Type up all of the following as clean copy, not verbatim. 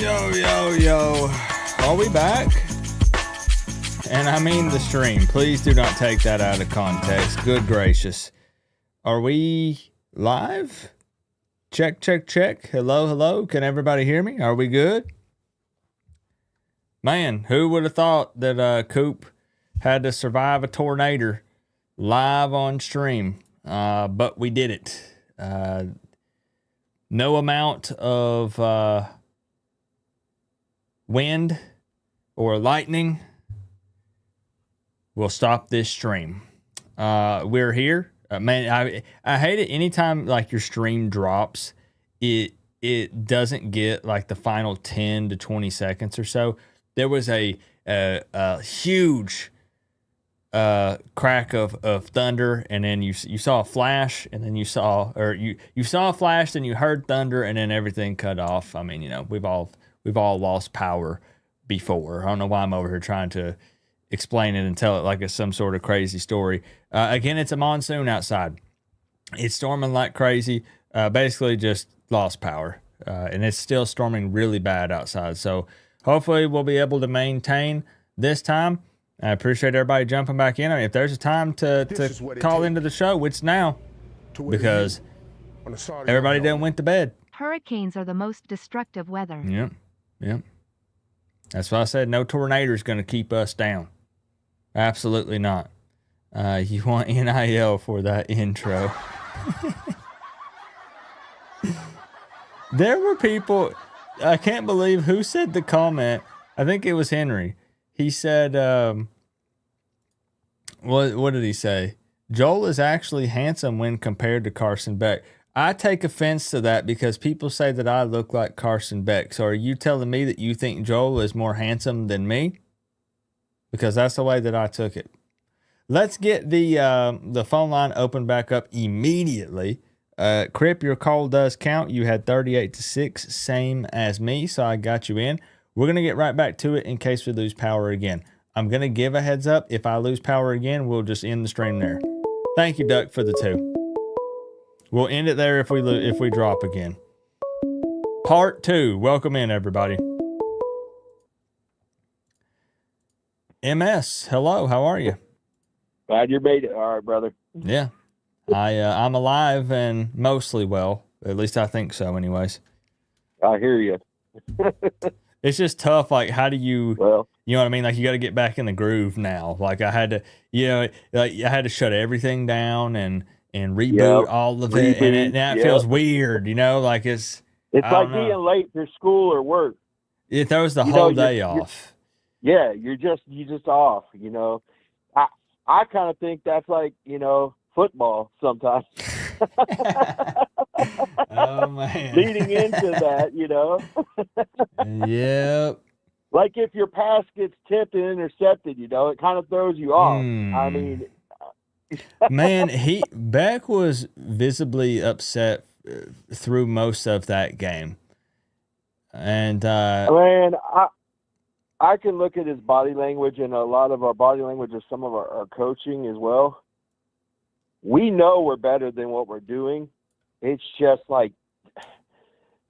Yo. Are we back? And I mean the stream. Please do not take that out of context. Good gracious. Are we live? Check. Hello. Can everybody hear me? Are we good? Man, who would have thought that Coop had to survive a tornado live on stream? But we did it. No amount of wind or lightning will stop this stream. We're here. Man, I hate it anytime like your stream drops. It doesn't get like the final 10 to 20 seconds or so. There was a huge crack of thunder, and then you saw a flash, and then you saw a flash, then you heard thunder, and then everything cut off. I mean, you know, we've all lost power before. I don't know why I'm over here trying to explain it and tell it like it's some sort of crazy story. Again, it's a monsoon outside. It's storming like crazy. Basically just lost power. And it's still storming really bad outside. So hopefully we'll be able to maintain this time. I appreciate everybody jumping back in. I mean, if there's a time to call into the show, it's now. Because everybody done went to bed. Hurricanes are the most destructive weather. Yep. That's why I said no tornado is going to keep us down. Absolutely not. You want NIL for that intro. There were people, I can't believe who said the comment. I think it was Henry. He said, what did he say? Joel is actually handsome when compared to Carson Beck. I take offense to that because people say that I look like Carson Beck. So are you telling me that you think Joel is more handsome than me? Because that's the way that I took it. Let's get the phone line open back up immediately. Crip, your call does count. You had 38-6, same as me, so I got you in. We're going to get right back to it in case we lose power again. I'm going to give a heads up. If I lose power again, we'll just end the stream there. Thank you, Duck, for the 2. We'll end it there if we drop again. Part 2. Welcome in, everybody. MS, hello. How are you? Glad you made it. All right, brother. Yeah. I'm alive and mostly well. At least I think so, anyways. I hear you. It's just tough. Like, how do you, you know what I mean? Like, you got to get back in the groove now. Like, I had to shut everything down and reboot all of it. And now it feels weird, you know? Like, it's like being late for school or work. It throws the whole day off. You're just off, you know. I kind of think that's like, you know, football sometimes. Oh, man. Leading into that, you know. Yep. Like if your pass gets tipped and intercepted, you know, it kind of throws you off. I mean. Man, Beck was visibly upset through most of that game. And man, I can look at his body language, and a lot of our body language is some of our coaching as well. We know we're better than what we're doing. It's just like,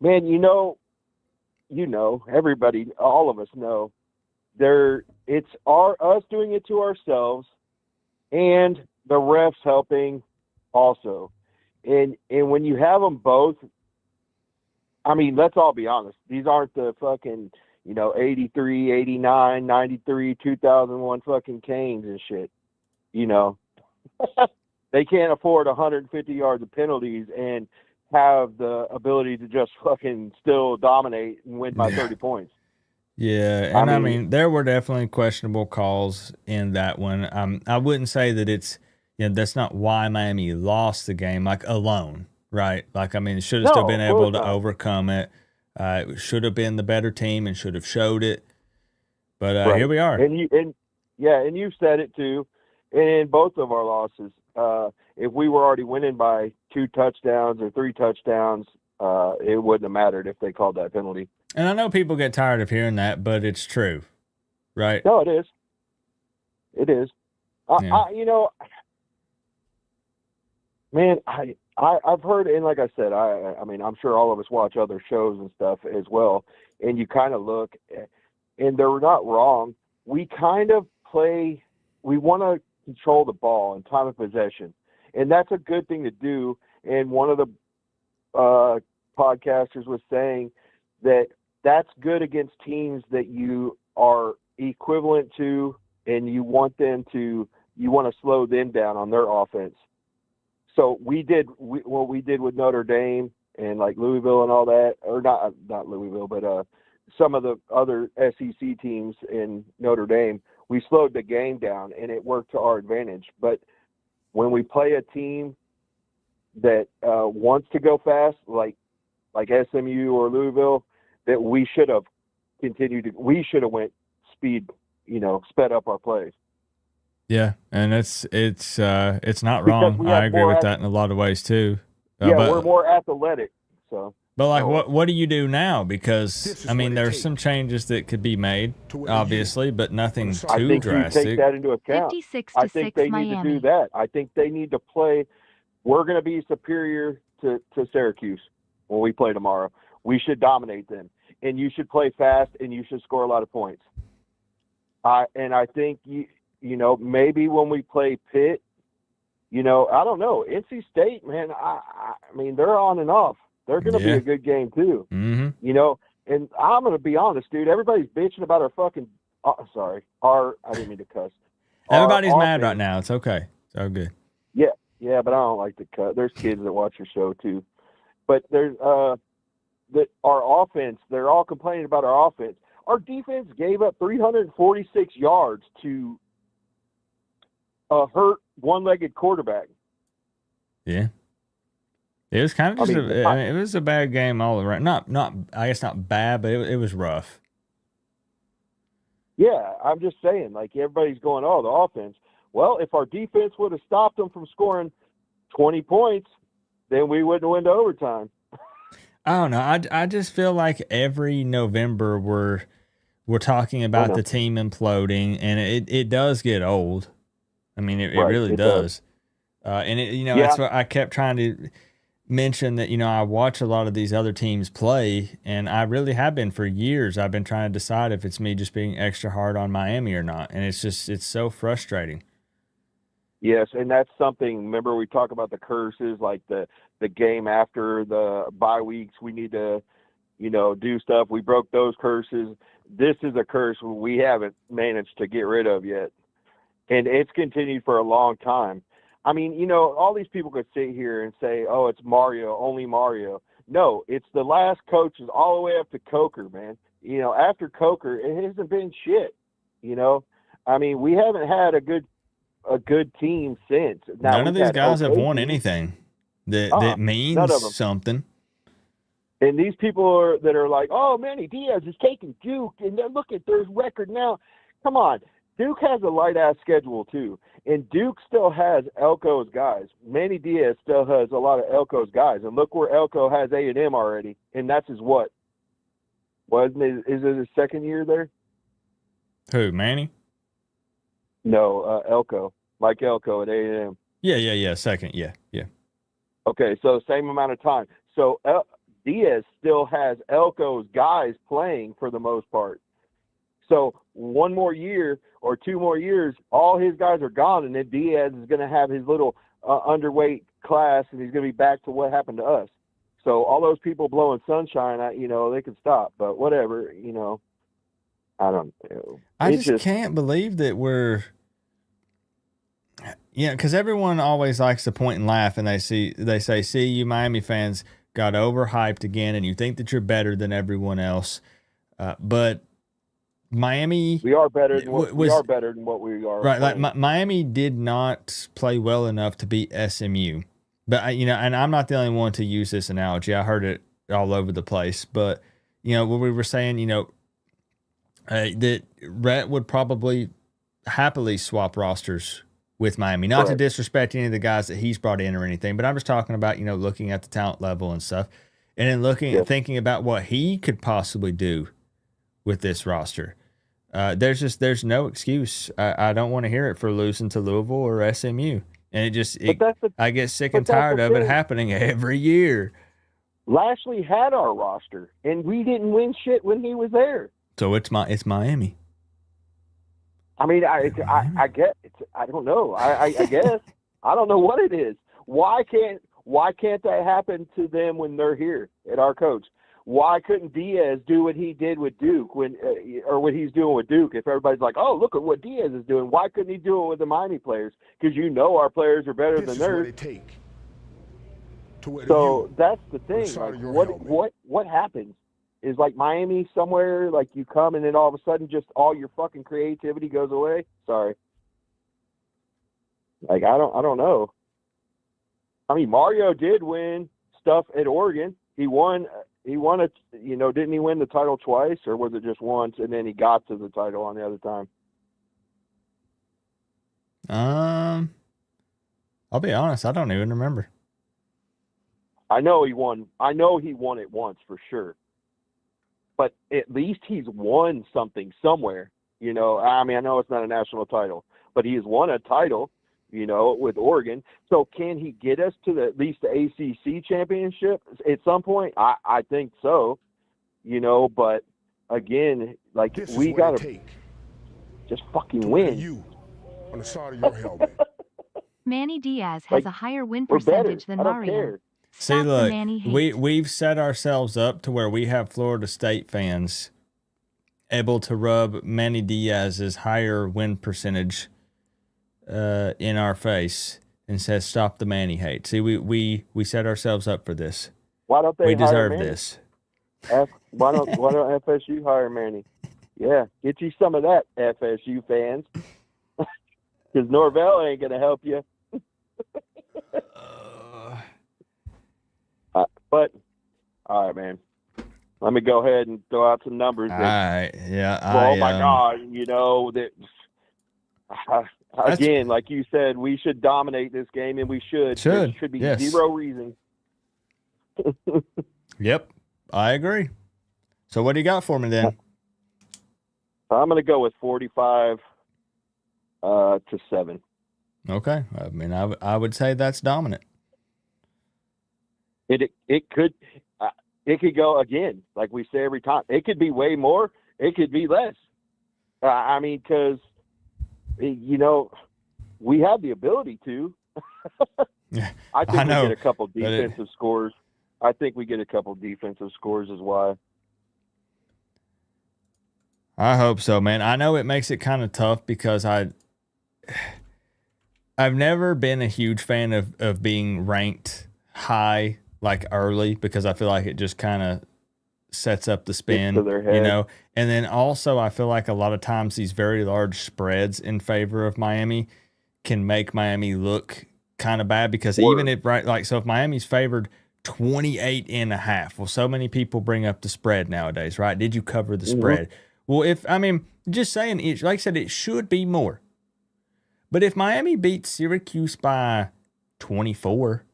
man, you know, everybody, all of us know it's us doing it to ourselves and the refs helping also. And when you have them both, I mean, let's all be honest. These aren't the fucking, you know, 83, 89, 93, 2001 fucking Canes and shit. You know, they can't afford 150 yards of penalties and have the ability to just fucking still dominate and win by 30 points. Yeah, and I mean, there were definitely questionable calls in that one. I wouldn't say that it's, you know, that's not why Miami lost the game, like alone, right? Like, I mean, it should have still been able to overcome it. It should have been the better team and should have showed it. But here we are. And you've said it too. And in both of our losses, if we were already winning by 2 touchdowns or 3 touchdowns, it wouldn't have mattered if they called that penalty. And I know people get tired of hearing that, but it's true, right? No, it is. It is. You know, man, I I've heard, and like I said, I mean, I'm sure all of us watch other shows and stuff as well, and you kind of look, and they're not wrong. We kind of play, we want to control the ball and time of possession, and that's a good thing to do. And one of the podcasters was saying that that's good against teams that you are equivalent to, and you want to slow them down on their offense. So we did what we did with Notre Dame and like Louisville and all that, or not Louisville, but some of the other SEC teams in Notre Dame. We slowed the game down, and it worked to our advantage. But when we play a team that wants to go fast, like SMU or Louisville, that we should have we should have went speed, sped up our plays. Yeah, and it's not wrong. I agree with that in a lot of ways too. But we're more athletic. So, but like, what do you do now? Because I mean, there's some changes that could be made, obviously, but nothing too drastic. I think you take that into account. 56 I to think 6 they Miami. need to do that. I think they need to play. We're going to be superior to Syracuse when we play tomorrow. We should dominate them, and you should play fast, and you should score a lot of points. And I think maybe when we play Pitt, I don't know. NC State, man, I mean, they're on and off. They're going to be a good game too. Mm-hmm. And I'm going to be honest, dude. Everybody's bitching about our fucking. I didn't mean to cuss. Everybody's mad right now. It's okay. It's all good. Yeah, but I don't like to cut. There's kids that watch your show too. But there's our offense. They're all complaining about our offense. Our defense gave up 346 yards to a hurt one-legged quarterback. Yeah. It was kind of just it was a bad game all around. Not I guess not bad, but it was rough. Yeah, I'm just saying, like, everybody's going, the offense. Well, if our defense would have stopped them from scoring 20 points, then we wouldn't win to overtime. I don't know. I just feel like every November we're talking about the team imploding, and it does get old. I mean, it really does. And that's what I kept trying to mention, that I watch a lot of these other teams play, and I really have been for years. I've been trying to decide if it's me just being extra hard on Miami or not, and it's so frustrating. Yes, and that's something. Remember, we talk about the curses, like the game after the bye weeks. We need to, do stuff. We broke those curses. This is a curse we haven't managed to get rid of yet, and it's continued for a long time. I mean, all these people could sit here and say, "Oh, it's Mario, only Mario." No, it's the last coaches all the way up to Coker, man. After Coker, it hasn't been shit. I mean, we haven't had a good team since. Now, none of these guys have won anything that means something. And these people that are like, "Oh, Manny Diaz is taking Duke, and then look at their record now." Come on, Duke has a light ass schedule too, and Duke still has Elko's guys. Manny Diaz still has a lot of Elko's guys, and look where Elko has A&M already, and that's his what? Wasn't it? Is it his second year there? Who, Manny? No, Elko, like Elko at A&M. Yeah. Second, yeah. Okay, so same amount of time. So Diaz still has Elko's guys playing for the most part. So one more year or 2 more years, all his guys are gone, and then Diaz is going to have his little underweight class, and he's going to be back to what happened to us. So all those people blowing sunshine, they can stop. But whatever, I don't know. I just can't believe that we're because everyone always likes to point and laugh, and they say, "See, you Miami fans got overhyped again, and you think that you're better than everyone else." But Miami, we are better than what we are. Right, like Miami did not play well enough to beat SMU. But and I'm not the only one to use this analogy. I heard it all over the place. But when we were saying, that Rhett would probably happily swap rosters with Miami. Not to disrespect any of the guys that he's brought in or anything, but I'm just talking about, looking at the talent level and stuff, and then looking and thinking about what he could possibly do with this roster. There's no excuse. I don't want to hear it for losing to Louisville or SMU. And it just, I get sick and but that's tired the of it thing. happening every year. Lashley had our roster, and we didn't win shit when he was there. So it's Miami. I mean, I get it's, I don't know. I guess I don't know what it is. Why can't that happen to them when they're here at our coach? Why couldn't Diaz do what he did with Duke or what he's doing with Duke? If everybody's like, oh, look at what Diaz is doing, why couldn't he do it with the Miami players? Because our players are better than theirs. So that's the thing. Like, what happens is like Miami somewhere, like you come and then all of a sudden just all your fucking creativity goes away. Sorry. Like I don't know. I mean, Mario did win stuff at Oregon. He won it, didn't he win the title twice, or was it just once and then he got to the title on the other time? I'll be honest, I don't even remember. I know he won it once for sure. But at least he's won something somewhere. I mean, I know it's not a national title, but he has won a title, with Oregon. So can he get us to at least the ACC championship at some point? I think so, but again, like we got to just fucking win. You on the side of your helmet. Manny Diaz has a higher win percentage than Mario. See, look, we've set ourselves up to where we have Florida State fans able to rub Manny Diaz's higher win percentage in our face and says, "Stop the Manny hate." See, we set ourselves up for this. Why don't they? We deserve Manny? this. Why don't FSU hire Manny? Yeah, get you some of that, FSU fans, because Norvell ain't gonna help you. But all right, man. Let me go ahead and throw out some numbers. All right, yeah. Oh my God, that again, like you said, we should dominate this game, and we should. There should be zero reason. Yep, I agree. So what do you got for me then? I'm going to go with 45 to 7. Okay. I mean, I would say that's dominant. It could go again, like we say every time. It could be way more. It could be less. I mean, because we have the ability to. I think we get a couple defensive scores. I think we get a couple defensive scores as well. I hope so, man. I know it makes it kind of tough because I've never been a huge fan of being ranked high like early, because I feel like it just kind of sets up the spin, and then also I feel like a lot of times these very large spreads in favor of Miami can make Miami look kind of bad, because even if so if Miami's favored 28.5, well, so many people bring up the spread nowadays, right? Did you cover the spread? Well, just saying, like I said, it should be more. But if Miami beats Syracuse by 24,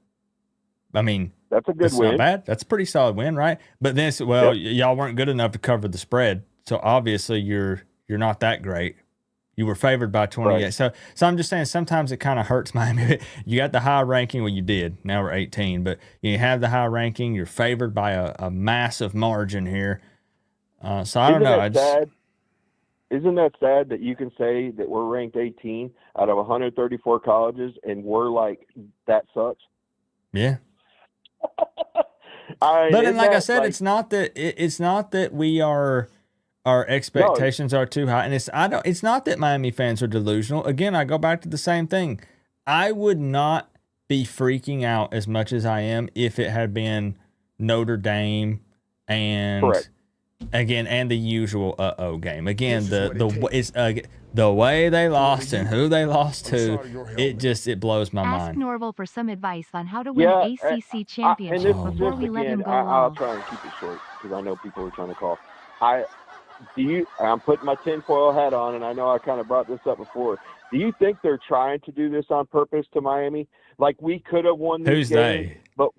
I mean, that's a good win. Not bad. That's a pretty solid win, right? But then, y'all weren't good enough to cover the spread, so obviously you're not that great. You were favored by 28. Right. So I'm just saying, sometimes it kind of hurts Miami. You got the high ranking. Well, you did. Now we're 18, but you have the high ranking. You're favored by a massive margin here. So I don't know. Isn't that sad that you can say that we're ranked 18 out of 134 colleges and we're like, that sucks? Yeah. But then, like I said, it's not that we are, our expectations are too high, and it's not that Miami fans are delusional. Again, I go back to the same thing. I would not be freaking out as much as I am if it had been Notre Dame and correct. Again, and the usual game. Again, the way they lost and who they lost to, it blows my mind. Ask Norville for some advice on how to win an ACC championship before we let him go I'll try and keep it short because I know people are trying to call. I'm putting my tinfoil hat on, and I know I kind of brought this up before. Do you think they're trying to do this on purpose to Miami? Like, we could have won this game. Who's they? But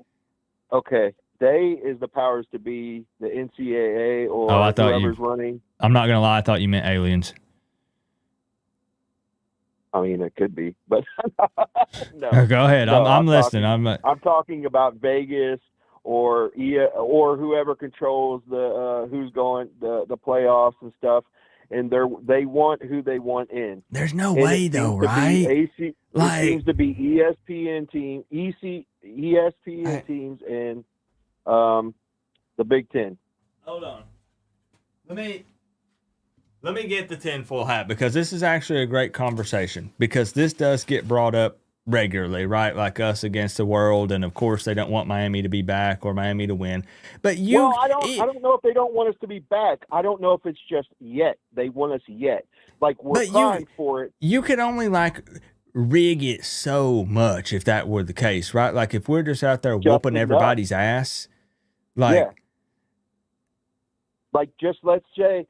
okay. They is the powers to be, the NCAA or whoever's running. I'm not going to lie. I thought you meant aliens. I mean, it could be, but no. Go ahead. No, I'm listening. I'm talking about Vegas or whoever controls the who's going the playoffs and stuff, and they want who they want in. There's no way though, right? It seems to be ESPN teams and the Big Ten. Hold on. Let me get the tinfoil hat, because this is actually a great conversation, because this does get brought up regularly, right? Like us against the world, and of course they don't want Miami to be back or Miami to win. But I don't know if they don't want us to be back. I don't know if it's just yet. They want us yet. Like, we're trying for it. You could only rig it so much if that were the case, right? Like if we're just out there whooping everybody's ass, like just let's say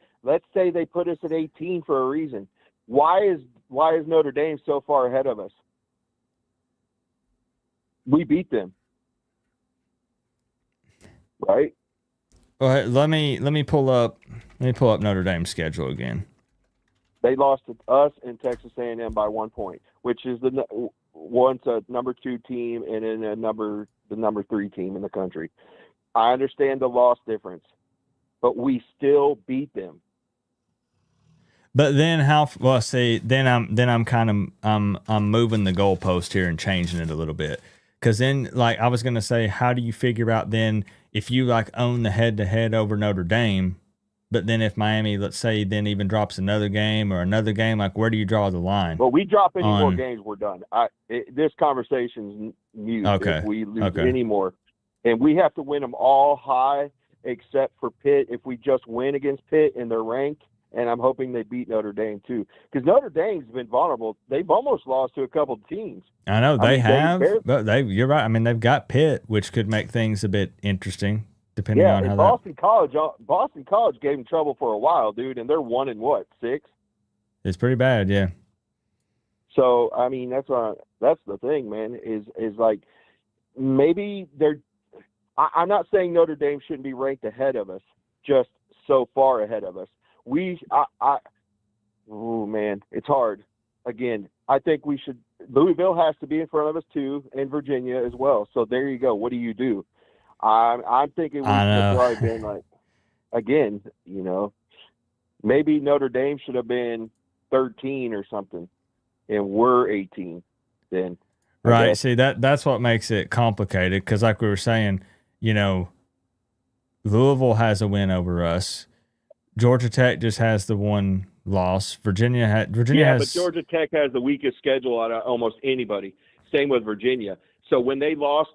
they put us at 18 for a reason. Why is Notre Dame so far ahead of us? We beat them, right? Well, let me pull up Notre Dame's schedule again. They lost to us and Texas A&M by 1 point, which is one's a number 2 team and then the number 3 team in the country. I understand the loss difference, but we still beat them. But then I'm moving the goalpost here and changing it a little bit. Because then, I was going to say, how do you figure out then if you own the head-to-head over Notre Dame, but then if Miami, let's say, then even drops another game, where do you draw the line? Well, we drop any more games, we're done. This conversation's mute if we lose any more. And we have to win them all high except for Pitt. If we just win against Pitt and they're ranked, and I'm hoping they beat Notre Dame too, because Notre Dame's been vulnerable. They've almost lost to a couple of teams. I know but you're right. I mean, they've got Pitt, which could make things a bit interesting depending on how Boston College gave them trouble for a while, dude, and they're 1-6. It's pretty bad, yeah. So I mean, that's the thing, man. Is like maybe they're. I'm not saying Notre Dame shouldn't be ranked ahead of us, just so far ahead of us. Oh man, it's hard. Again, I think we should. Louisville has to be in front of us too, and Virginia as well. So there you go. What do you do? I'm thinking we should have probably been again, maybe Notre Dame should have been 13 or something, and we're 18 then. Right. See, that's what makes it complicated, because like we were saying, Louisville has a win over us. Georgia Tech just has the one loss. Virginia has. But Georgia Tech has the weakest schedule out of almost anybody. Same with Virginia. So when they lost,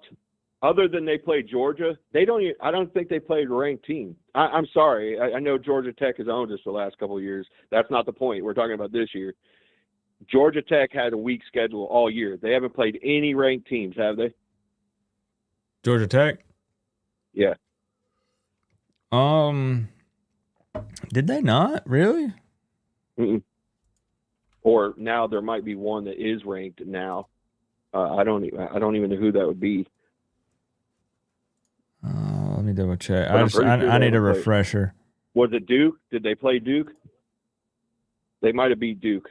other than they played Georgia, I don't think they played a ranked team. I'm sorry. I know Georgia Tech has owned us the last couple of years. That's not the point. We're talking about this year. Georgia Tech had a weak schedule all year. They haven't played any ranked teams, have they? Georgia Tech? Yeah. Did they not? Really? Mm-mm. Or now there might be one that is ranked now. I don't even know who that would be. Let me double check. I need a refresher. Was it Duke? Did they play Duke? They might have beat Duke.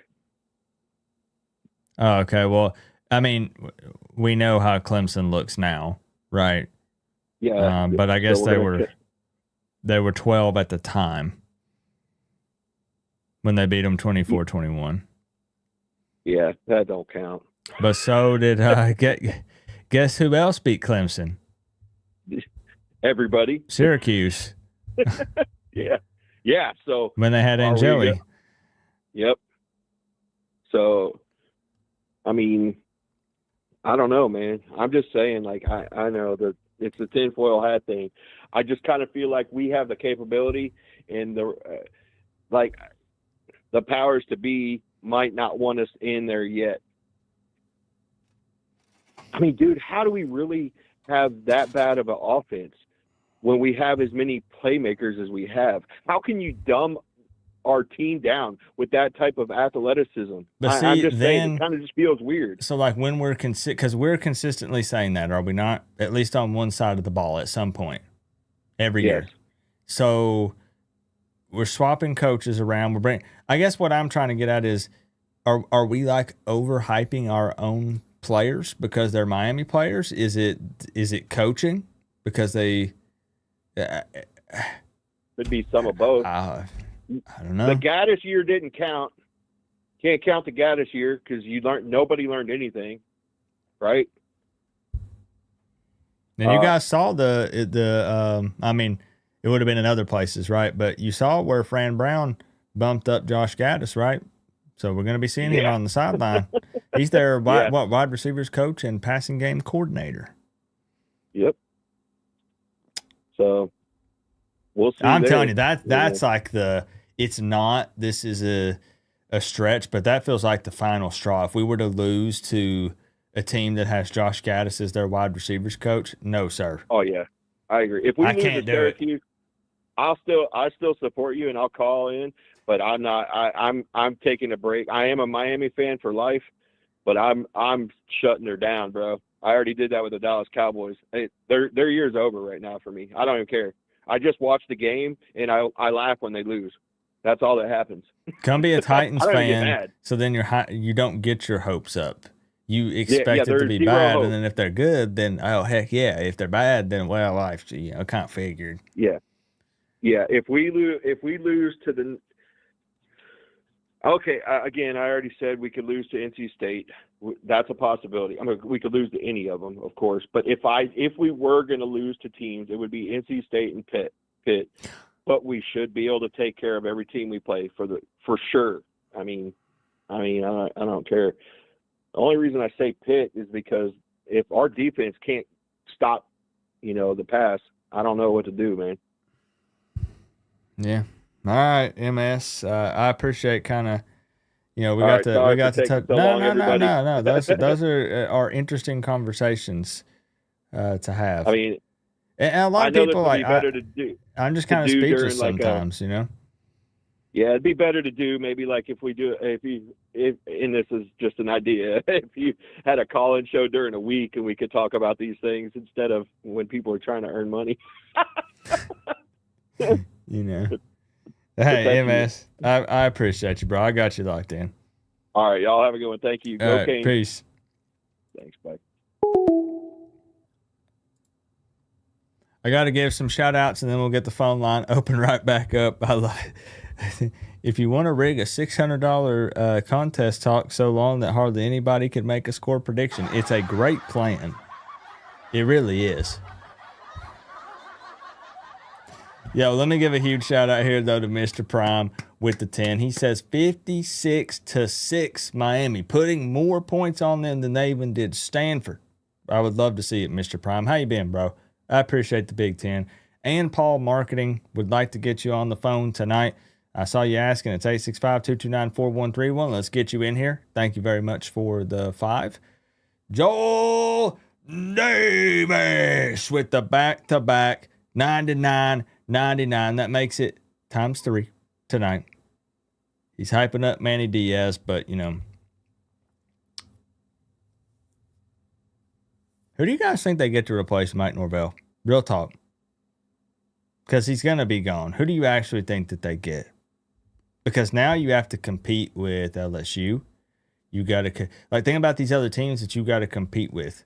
Oh, okay. Well, I mean, we know how Clemson looks now, right? Yeah. But I guess they were 12 at the time when they beat them 24-21. Yeah, that don't count. But so did guess who else beat Clemson? Everybody. Syracuse. Yeah. So when they had Angeli. Yep. So, I mean, I don't know, man. I'm just saying, I know that it's the tinfoil hat thing. I just kind of feel like we have the capability and the powers to be might not want us in there yet. I mean, dude, how do we really have that bad of an offense when we have as many playmakers as we have? How can you dumb our team down with that type of athleticism? But see, I'm just saying, it kind of just feels weird. So, when we're because we're consistently saying that, are we not? At least on one side of the ball at some point every year. So we're swapping coaches around. I guess what I'm trying to get at is, are we like overhyping our own players because they're Miami players? Is it coaching because they? Could be some of both. I don't know. The Gaddis year didn't count. Can't count the Gaddis year because nobody learned anything, right? And you guys saw I mean, it would have been in other places, right? But you saw where Fran Brown bumped up Josh Gaddis, right? So we're going to be seeing him on the sideline. He's their wide receivers coach and passing game coordinator. Yep. So we'll see. I'm telling you, that's like it's not, this is a stretch, but that feels like the final straw. If we were to lose to a team that has Josh Gaddis as their wide receivers coach, no, sir. Oh yeah, I agree. If we lose to Syracuse, I still support you and I'll call in, but I'm not. I'm taking a break. I am a Miami fan for life, but I'm shutting her down, bro. I already did that with the Dallas Cowboys. Their year's over right now for me. I don't even care. I just watch the game and I laugh when they lose. That's all that happens. Come be a Titans fan, so then you don't get your hopes up. You expect it to be bad, and then if they're good, then oh heck yeah. If they're bad, then well, life kind of figured. Yeah. If we lose to the again, I already said we could lose to NC State. That's a possibility. I mean, we could lose to any of them, of course. But if we were going to lose to teams, it would be NC State and Pitt. But we should be able to take care of every team we play for sure. I mean, I don't care. The only reason I say Pitt is because if our defense can't stop, the pass, I don't know what to do, man. Yeah. All right, MS. I appreciate kind of, we got to touch. No. Those are interesting conversations to have. I mean, and a lot of people like better to do. I'm just kind of speechless sometimes, Yeah, it'd be better to do maybe like if and this is just an idea, if you had a call-in show during a week and we could talk about these things instead of when people are trying to earn money. Hey, MS, I appreciate you, bro. I got you locked in. All right, y'all have a good one. Thank you. Go Canes. Peace. Thanks, bye. I got to give some shout outs and then we'll get the phone line open right back up. If you want to rig a $600 contest, talk so long that hardly anybody could make a score prediction. It's a great plan. It really is. Yo, let me give a huge shout out here though to Mr. Prime with the 10. He says 56-6 Miami, putting more points on them than they even did Stanford. I would love to see it, Mr. Prime. How you been, bro? I appreciate the Big 10. And Paul Marketing would like to get you on the phone tonight. I saw you asking. It's 865-229-4131. Let's get you in here. Thank you very much for the 5. Joel Davis with the back-to-back 99.99. That makes it times 3 tonight. He's hyping up Manny Diaz, but, who do you guys think they get to replace Mike Norvell? Real talk. Because he's going to be gone. Who do you actually think that they get? Because now you have to compete with LSU. You got to, think about these other teams that you got to compete with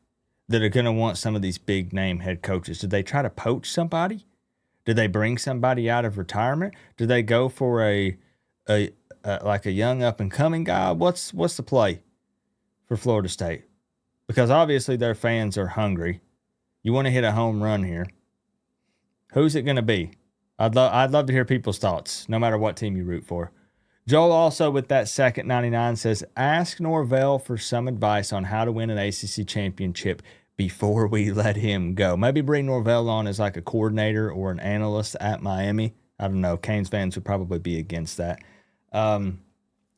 that are going to want some of these big name head coaches. Did they try to poach somebody? Did they bring somebody out of retirement? Did they go for a young up and coming guy? What's the play for Florida State? Because obviously their fans are hungry. You want to hit a home run here. Who's it going to be? I'd love to hear people's thoughts, no matter what team you root for. Joel also with that second 99 says, ask Norvell for some advice on how to win an ACC championship before we let him go. Maybe bring Norvell on as like a coordinator or an analyst at Miami. I don't know. Canes fans would probably be against that. I'm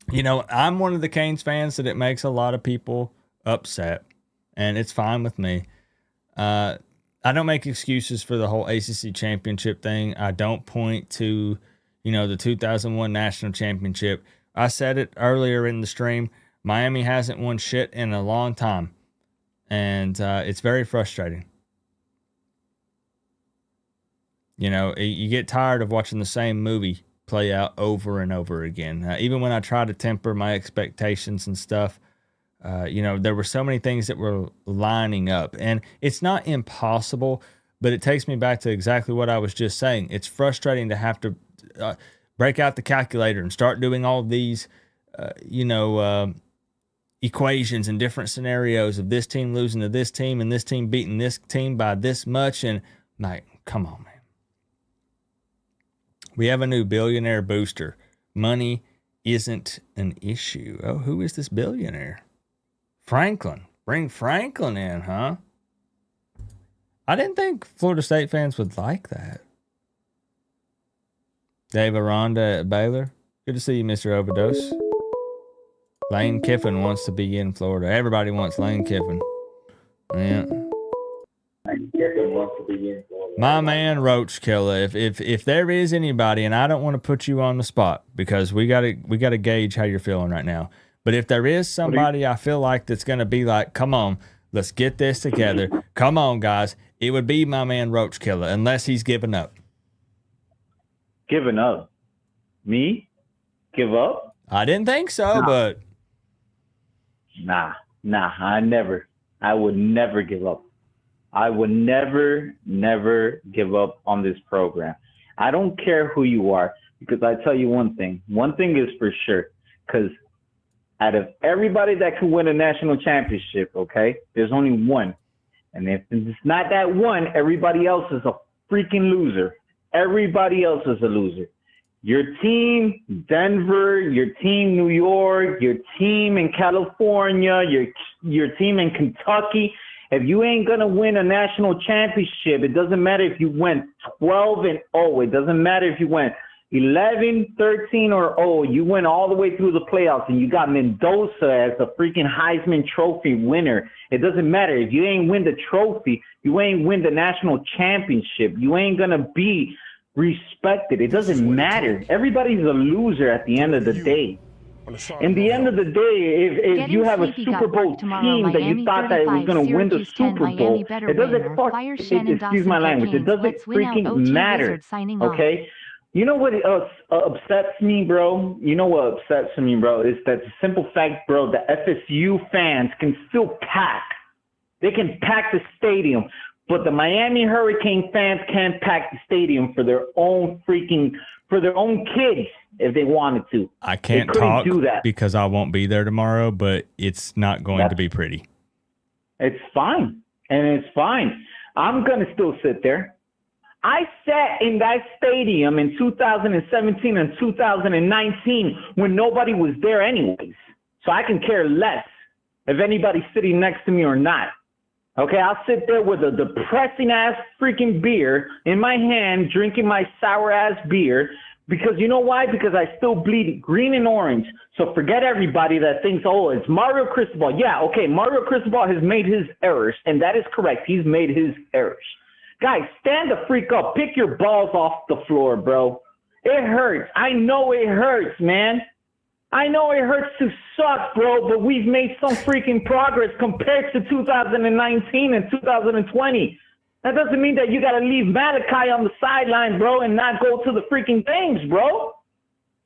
one of the Canes fans that it makes a lot of people upset, and it's fine with me. I don't make excuses for the whole ACC championship thing. I don't point to, the 2001 national championship. I said it earlier in the stream. Miami hasn't won shit in a long time, and it's very frustrating. You get tired of watching the same movie play out over and over again. Even when I try to temper my expectations and stuff, there were so many things that were lining up. And it's not impossible, but it takes me back to exactly what I was just saying. It's frustrating to have to break out the calculator and start doing all these, equations and different scenarios of this team losing to this team and this team beating this team by this much. And like, come on, man. We have a new billionaire booster. Money isn't an issue. Oh, who is this billionaire? Franklin. Bring Franklin in, huh? I didn't think Florida State fans would like that. Dave Aranda at Baylor. Good to see you, Mr. Overdose. Lane Kiffin wants to be in Florida. Everybody wants Lane Kiffin. Yeah. Lane Kiffin wants to be in Florida. My man Roach Killer. If there is anybody, and I don't want to put you on the spot because we gotta gauge how you're feeling right now. But if there is somebody I feel like that's gonna be like, come on, let's get this together. Come on, guys. It would be my man Roach Killer, unless he's given up. Given up? Me? Give up? I didn't think so, but Nah, I would never give up. I would never give up on this program. I don't care who you are, because I tell you one thing is for sure, because out of everybody that could win a national championship, okay, there's only one. And if it's not that one, everybody else is a freaking loser. Everybody else is a loser. Your team, Denver, your team, New York, your team in California, your team in Kentucky. If you ain't going to win a national championship, it doesn't matter if you went 12-0. It doesn't matter if you went 11, 13, or 0. You went all the way through the playoffs, and you got Mendoza as a freaking Heisman Trophy winner. It doesn't matter. If you ain't win the trophy, you ain't win the national championship. You ain't going to be respected. It doesn't matter. Everybody's a loser at the end of the day. In the end of the day, if you have a Super Bowl team that you thought that it was going to win the Super Bowl, it doesn't excuse my language, it doesn't freaking matter. Okay? You know what upsets me, bro? Is that the simple fact, bro, the FSU fans can still pack. They can pack the stadium. But the Miami Hurricane fans can't pack the stadium for their own kids if they wanted to. I can't talk do that because I won't be there tomorrow, but it's not going to be pretty. It's fine. And it's fine. I'm going to still sit there. I sat in that stadium in 2017 and 2019 when nobody was there anyways. So I can care less if anybody's sitting next to me or not. Okay, I'll sit there with a depressing-ass freaking beer in my hand, drinking my sour-ass beer, because you know why? Because I still bleed green and orange. So forget everybody that thinks, oh, it's Mario Cristobal. Yeah, okay, Mario Cristobal has made his errors, and that is correct. He's made his errors. Guys, stand the freak up. Pick your balls off the floor, bro. It hurts. I know it hurts, man. I know it hurts to suck, bro, but we've made some freaking progress compared to 2019 and 2020. That doesn't mean that you got to leave Malachi on the sideline, bro, and not go to the freaking games, bro.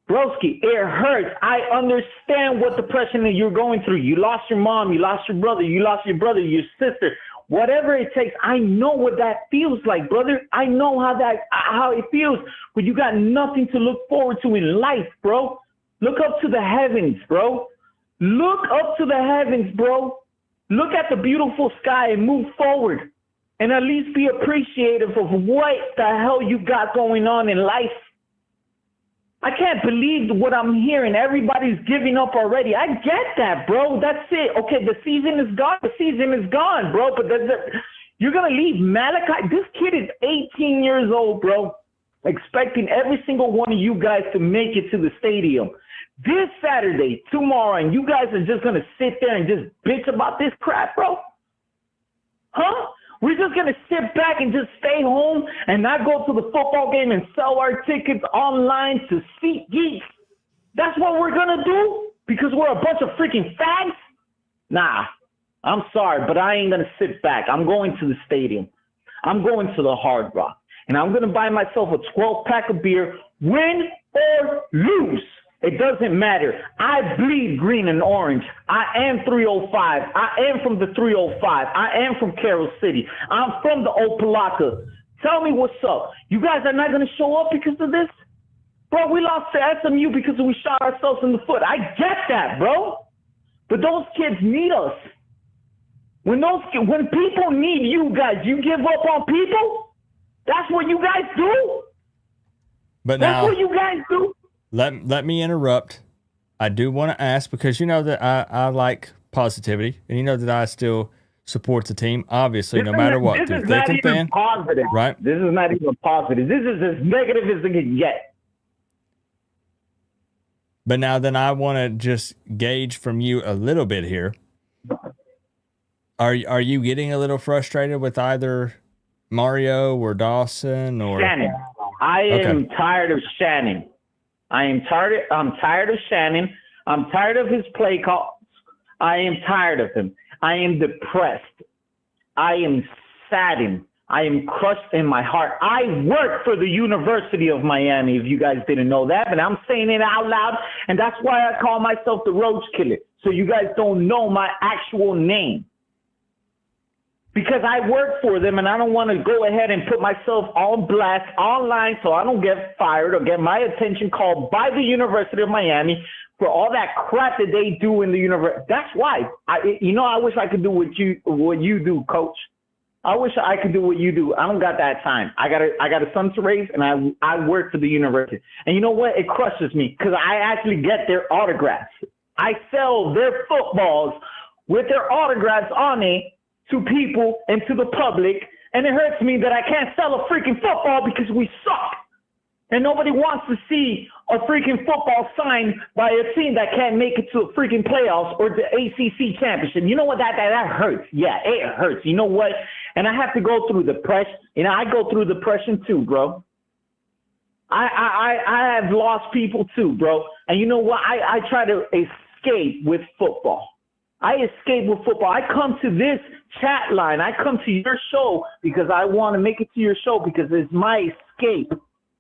Broski, it hurts. I understand what depression that you're going through. You lost your mom, you lost your brother, your sister. Whatever it takes, I know what that feels like, brother. I know how it feels when you got nothing to look forward to in life, bro. Look up to the heavens, bro. Look up to the heavens, bro. Look at the beautiful sky and move forward. And at least be appreciative of what the hell you got going on in life. I can't believe what I'm hearing. Everybody's giving up already. I get that, bro. That's it. Okay, the season is gone. The season is gone, bro. But you're going to leave Malachi. This kid is 18 years old, bro, expecting every single one of you guys to make it to the stadium. This Saturday, tomorrow, and you guys are just going to sit there and just bitch about this crap, bro? Huh? We're just going to sit back and just stay home and not go to the football game and sell our tickets online to seat geeks? That's what we're going to do? Because we're a bunch of freaking fags? Nah, I'm sorry, but I ain't going to sit back. I'm going to the stadium. I'm going to the Hard Rock. And I'm going to buy myself a 12-pack of beer, win or lose. It doesn't matter. I bleed green and orange. I am 305. I am from the 305. I am from Carroll City. I'm from the Old Palaka. Tell me what's up. You guys are not going to show up because of this? Bro, we lost to SMU because we shot ourselves in the foot. I get that, bro. But those kids need us. When people need you guys, you give up on people? That's what you guys do? But That's now, what you guys do? Let me interrupt. I do want to ask, because you know that I like positivity, and you know that I still support the team, obviously, no matter what. This is not even positive. Right? This is not even positive. This is as negative as it can get. But now then I want to just gauge from you a little bit here. Are you getting a little frustrated with either Mario or Dawson or Shannon? I am tired of Shannon. I'm tired of Shannon. I'm tired of his play calls. I am tired of him. I am depressed. I am saddened. I am crushed in my heart. I work for the University of Miami, if you guys didn't know that, but I'm saying it out loud, and that's why I call myself the Roach Killer, so you guys don't know my actual name. Because I work for them, and I don't want to go ahead and put myself on blast online so I don't get fired or get my attention called by the University of Miami for all that crap that they do in the university. That's why. I wish I could do what you do, Coach. I wish I could do what you do. I don't got that time. I got a son to raise, and I work for the university. And you know what? It crushes me because I actually get their autographs. I sell their footballs with their autographs on it to people and to the public, and it hurts me that I can't sell a freaking football because we suck. And nobody wants to see a freaking football signed by a team that can't make it to a freaking playoffs or the ACC championship. You know what? That hurts. Yeah, it hurts. You know what? And I have to go through depression. I go through depression too, bro. I have lost people too, bro. And you know what? I try to escape with football. I escape with football. I come to this chat line. I come to your show because I want to make it to your show because it's my escape.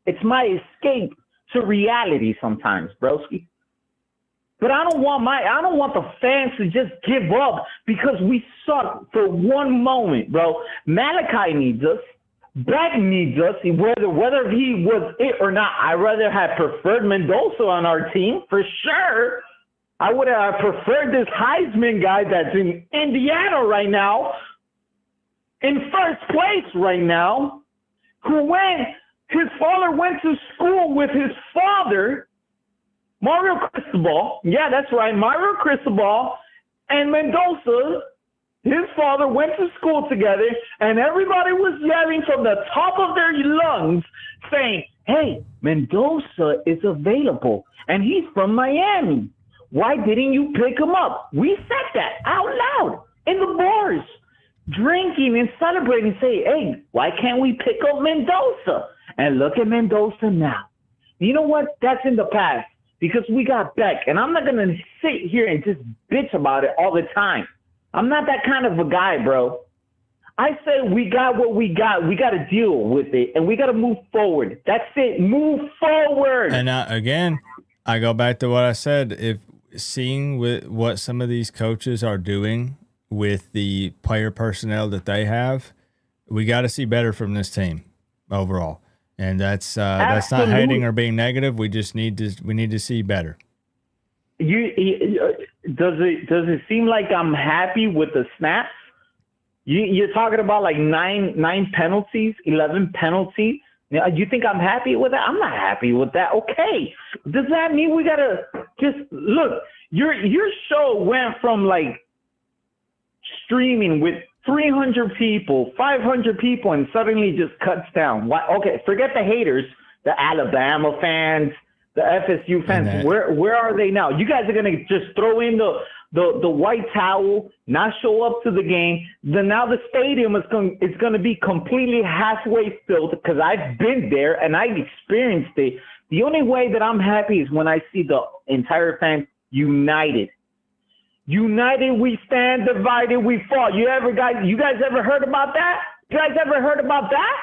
It's my escape to reality sometimes, broski. But I don't want the fans to just give up because we suck for one moment, bro. Malachi needs us. Beck needs us. Whether he was it or not, I rather have preferred Mendoza on our team for sure. I would have preferred this Heisman guy that's in Indiana right now, in first place right now, his father went to school with his father, Mario Cristobal. Yeah, that's right, Mario Cristobal and Mendoza. His father went to school together, and everybody was yelling from the top of their lungs saying, hey, Mendoza is available, and he's from Miami. Why didn't you pick him up? We said that out loud in the bars, drinking and celebrating, say, hey, why can't we pick up Mendoza? And look at Mendoza now. You know what? That's in the past because we got Beck. And I'm not going to sit here and just bitch about it all the time. I'm not that kind of a guy, bro. I say we got what we got. We got to deal with it, and we got to move forward. That's it. Move forward. And again, I go back to what I said. If seeing with what some of these coaches are doing with the player personnel that they have, we got to see better from this team overall. And that's not hating or being negative. We just need to see better. Does it seem like I'm happy with the snaps? You're talking about like nine penalties, 11 penalties. You think I'm happy with that? I'm not happy with that. Okay. Does that mean we gotta just look? Your show went from like streaming with 300 people, 500 people, and suddenly just cuts down. Why? Okay, forget the haters, the Alabama fans, the FSU fans. Where are they now? You guys are gonna just throw in the white towel, not show up to the game. Then now the stadium is going to be completely halfway filled because I've been there and I've experienced it. The only way that I'm happy is when I see the entire fans united. United we stand, divided we fall. You guys ever heard about that? You guys ever heard about that?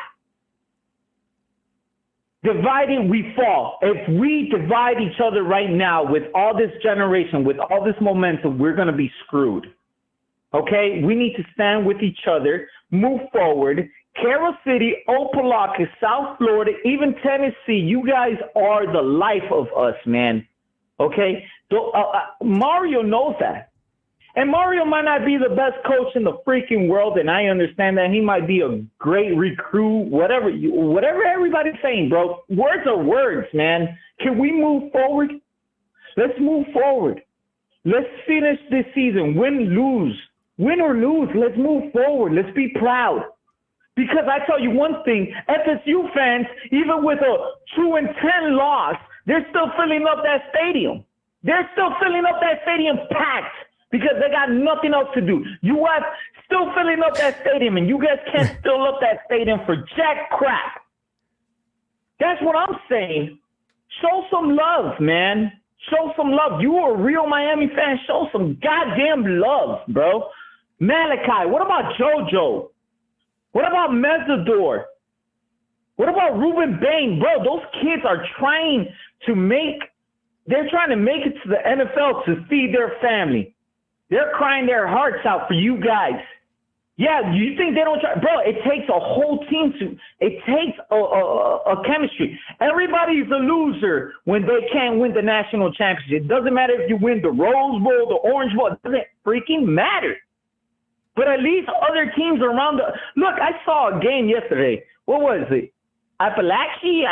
Divided, we fall. If we divide each other right now with all this generation, with all this momentum, we're going to be screwed. Okay? We need to stand with each other, move forward. Carroll City, Opelika, South Florida, even Tennessee, you guys are the life of us, man. Okay? So, Mario knows that. And Mario might not be the best coach in the freaking world, and I understand that. He might be a great recruit, whatever everybody's saying, bro. Words are words, man. Can we move forward? Let's move forward. Let's finish this season. Win or lose. Let's move forward. Let's be proud. Because I tell you one thing, FSU fans, even with a 2-10 loss, they're still filling up that stadium. They're still filling up that stadium packed. Because they got nothing else to do. UF still filling up that stadium, and you guys can't fill up that stadium for jack crap. That's what I'm saying. Show some love, man. Show some love. You are a real Miami fan. Show some goddamn love, bro. Malachi, what about JoJo? What about Mesidor? What about Ruben Bain? Bro, those kids are trying to make it to the NFL to feed their family. They're crying their hearts out for you guys. Yeah, you think they don't try? Bro, it takes a whole team it takes a chemistry. Everybody's a loser when they can't win the national championship. It doesn't matter if you win the Rose Bowl, the Orange Bowl. It doesn't freaking matter. But at least other teams around look, I saw a game yesterday. What was it? Appalachia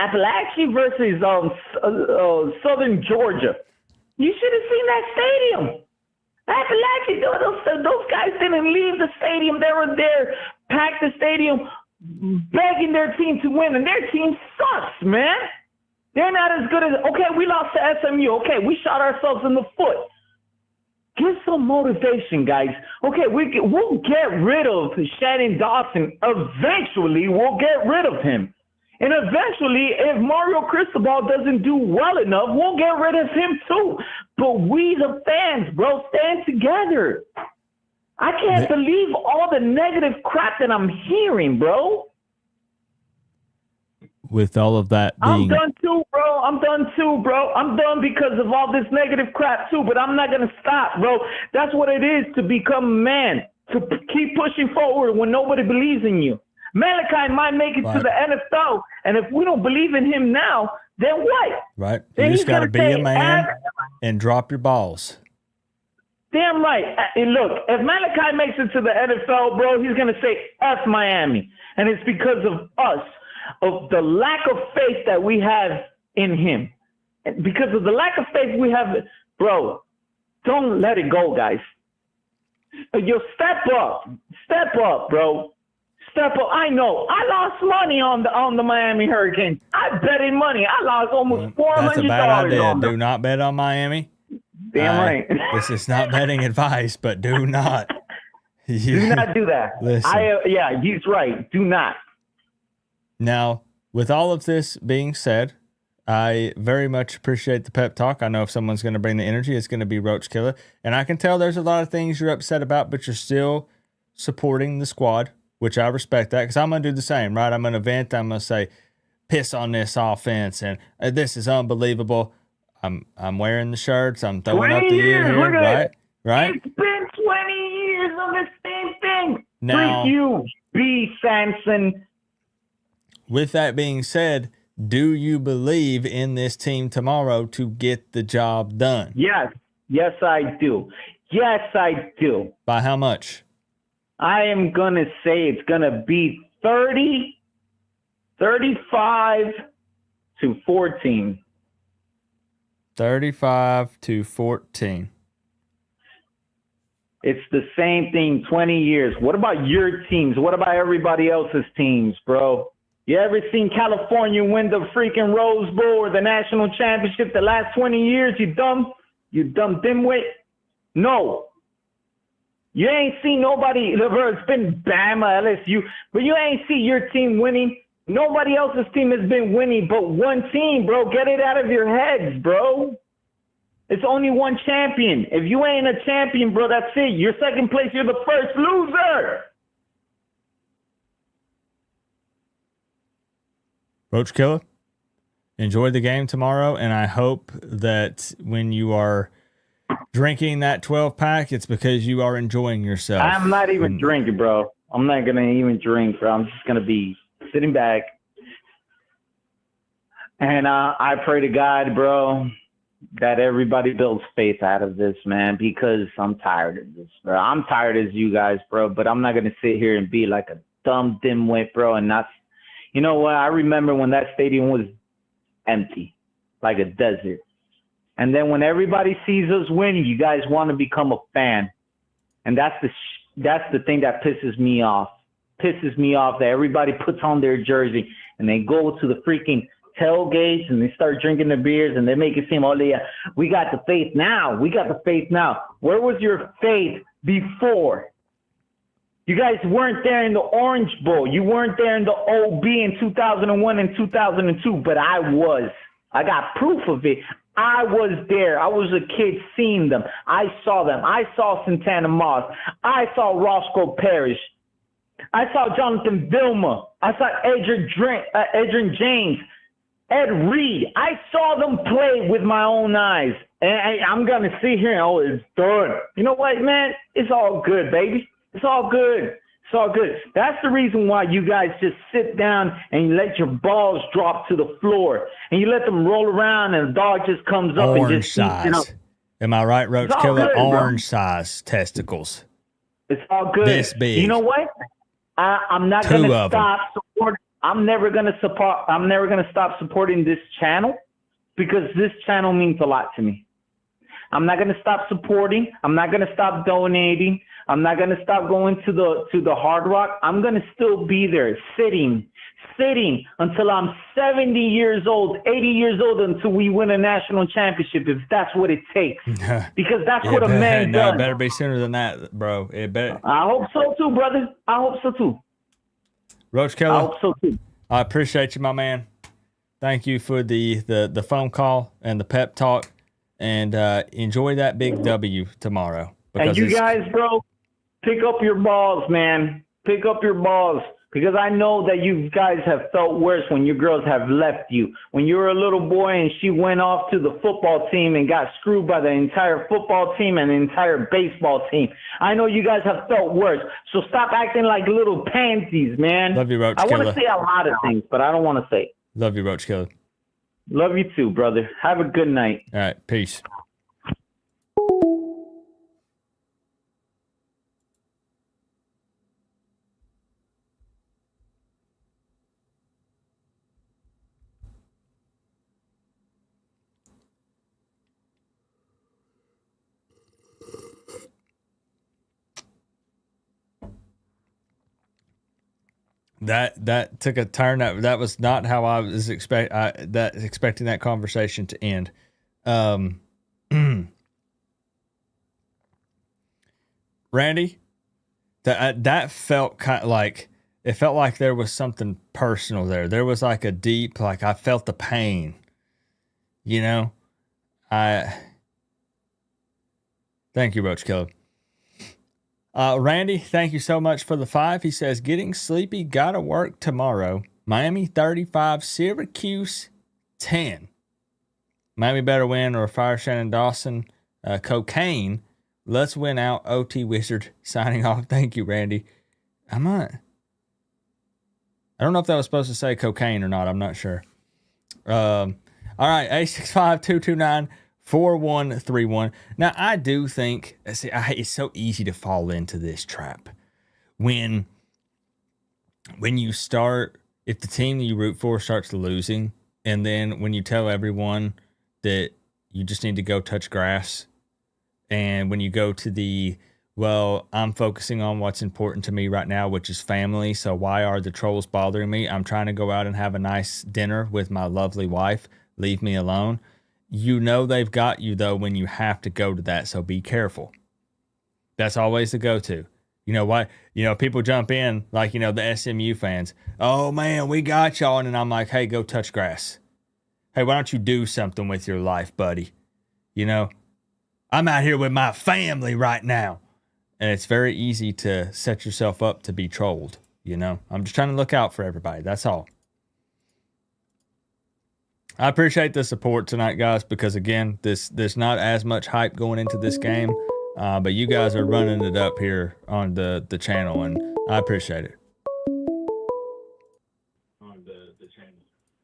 versus Southern Georgia. You should have seen that stadium. Appalachia, those guys didn't leave the stadium. They were there, packed the stadium, begging their team to win, and their team sucks, man. They're not as good as, okay, we lost to SMU. Okay, we shot ourselves in the foot. Give some motivation, guys. Okay, we'll get rid of Shannon Dawson. Eventually, we'll get rid of him. And eventually, if Mario Cristobal doesn't do well enough, we'll get rid of him too. But we, the fans, bro, stand together. I can't believe all the negative crap that I'm hearing, bro. With all of that being... I'm done too, bro. I'm done because of all this negative crap too, but I'm not going to stop, bro. That's what it is to become a man, to keep pushing forward when nobody believes in you. Malachi might make it to the NFL, and if we don't believe in him now, then what? Right. Then you just got to be a man and drop your balls. Damn right. And look, if Malachi makes it to the NFL, bro, he's going to say F Miami. And it's because of us, of the lack of faith that we have in him. And because of the lack of faith we have, bro, don't let it go, guys. You step up, bro. Step up. I know. I lost money on the Miami Hurricanes. I betted money. I lost almost $400. That's a bad idea. Do not bet on Miami. Damn right. This is not betting advice, but do not. Do not do that. Listen. Yeah, he's right. Do not. Now, with all of this being said, I very much appreciate the pep talk. I know if someone's going to bring the energy, it's going to be Roach Killer. And I can tell there's a lot of things you're upset about, but you're still supporting the squad, which I respect that because I'm going to do the same, right? I'm going to vent. I'm going to say, piss on this offense, and this is unbelievable. I'm wearing the shirts. I'm throwing up the ear here, right? Right? It's been 20 years of the same thing. Now, Freak you, B. Sampson. With that being said, do you believe in this team tomorrow to get the job done? Yes. Yes, I do. Yes, I do. By how much? I am going to say it's going to be 35 to 14. 35 to 14. It's the same thing, 20 years. What about your teams? What about everybody else's teams, bro? You ever seen California win the freaking Rose Bowl or the national championship the last 20 years? You dumb dimwit? No. You ain't seen nobody. It's been Bama, LSU, but you ain't see your team winning. Nobody else's team has been winning but one team, bro. Get it out of your heads, bro. It's only one champion. If you ain't a champion, bro, that's it. You're second place. You're the first loser. Roach Killer? enjoy the game tomorrow, and I hope that when you are drinking that 12-pack, it's because you are enjoying yourself. I'm not even drinking, bro. I'm not going to even drink, bro. I'm just going to be sitting back. And I pray to God, bro, that everybody builds faith out of this, man, because I'm tired of this, bro. I'm tired as you guys, bro, but I'm not going to sit here and be like a dumb dimwit, bro, and not – you know what? I remember when that stadium was empty, like a desert. And then when everybody sees us win, you guys want to become a fan. And that's the thing that pisses me off. Pisses me off that everybody puts on their jersey and they go to the freaking tailgates and they start drinking the beers and they make it seem, oh, yeah, we got the faith now. We got the faith now. Where was your faith before? You guys weren't there in the Orange Bowl. You weren't there in the OB in 2001 and 2002, but I was. I got proof of it. I was there. I was a kid seeing them. I saw them. I saw Santana Moss. I saw Roscoe Parrish. I saw Jonathan Vilma. I saw Adrian James, Ed Reed. I saw them play with my own eyes. And I'm going to sit here and, oh, it's done. You know what, man? It's all good, baby. It's all good. It's all good. That's the reason why you guys just sit down and you let your balls drop to the floor and you let them roll around and the dog just comes up orange and just size. eats, you know. Am I right, Roach Killer? Good, orange size testicles. It's all good. This big. You know what? I'm not going to stop supporting. I'm never going to stop supporting this channel because this channel means a lot to me. I'm not going to stop supporting. I'm not going to stop donating. I'm not going to stop going to the Hard Rock. I'm going to still be there sitting until I'm 70 years old, 80 years old, until we win a national championship, if that's what it takes. Because that's what a man does. No, it better be sooner than that, bro. It better. I hope so too, brother. I hope so too. Roach Killer, I hope so too. I appreciate you, my man. Thank you for the phone call and the pep talk. And enjoy that big W tomorrow. And you guys, bro, pick up your balls, man. Pick up your balls. Because I know that you guys have felt worse when your girls have left you. When you were a little boy and she went off to the football team and got screwed by the entire football team and the entire baseball team. I know you guys have felt worse. So stop acting like little pansies, man. Love you, Roach Killer. I want to say a lot of things, but I don't want to say it. Love you, Roach Killer. Love you too, brother. Have a good night. All right. Peace. That took a turn. That was not how I was expecting that conversation to end. Randy, that felt kind of like it felt like there was something personal there. There was like a deep, like I felt the pain. You know, thank you, Roach Killer. Randy, thank you so much for the 5. He says, getting sleepy, gotta work tomorrow. Miami 35, Syracuse 10. Miami better win or fire Shannon Dawson. Cocaine. Let's win out. OT Wizard signing off. Thank you, Randy. I don't know if that was supposed to say cocaine or not. I'm not sure. All right, 865-229-4131. Now, I do think, it's so easy to fall into this trap. When you start, if the team that you root for starts losing, and then when you tell everyone that you just need to go touch grass, and when you go to I'm focusing on what's important to me right now, which is family, so why are the trolls bothering me? I'm trying to go out and have a nice dinner with my lovely wife. Leave me alone. You know they've got you, though, when you have to go to that, so be careful. That's always the go-to. You know why? You know, people jump in, like, you know, the SMU fans. Oh, man, we got y'all. And I'm like, hey, go touch grass. Hey, why don't you do something with your life, buddy? You know, I'm out here with my family right now. And it's very easy to set yourself up to be trolled, you know. I'm just trying to look out for everybody. That's all. I appreciate the support tonight, guys, because again, there's not as much hype going into this game, but you guys are running it up here on the channel, and I appreciate it.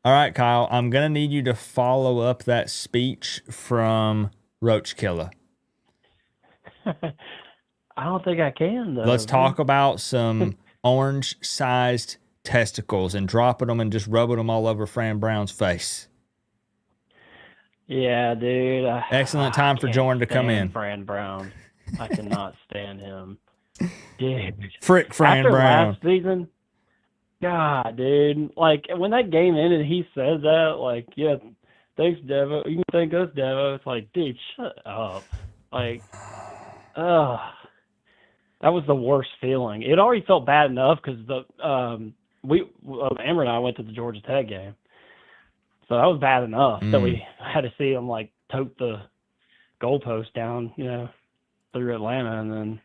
All right, Kyle, I'm gonna need you to follow up that speech from Roach Killer. I don't think I can, though. Let's talk about some orange-sized testicles and dropping them and just rubbing them all over Fran Brown's face. Yeah, dude. Excellent time for Jordan to come in. Fran Brown. I cannot stand him. Dude. Frick Fran After Brown. last season, God, dude. Like, when that game ended, he said that, like, yeah, thanks, Devo. You can thank us, Devo. It's like, dude, shut up. Like, that was the worst feeling. It already felt bad enough because Amber and I went to the Georgia Tech game. So that was bad enough that we had to see him like tote the goalpost down, through Atlanta, and then.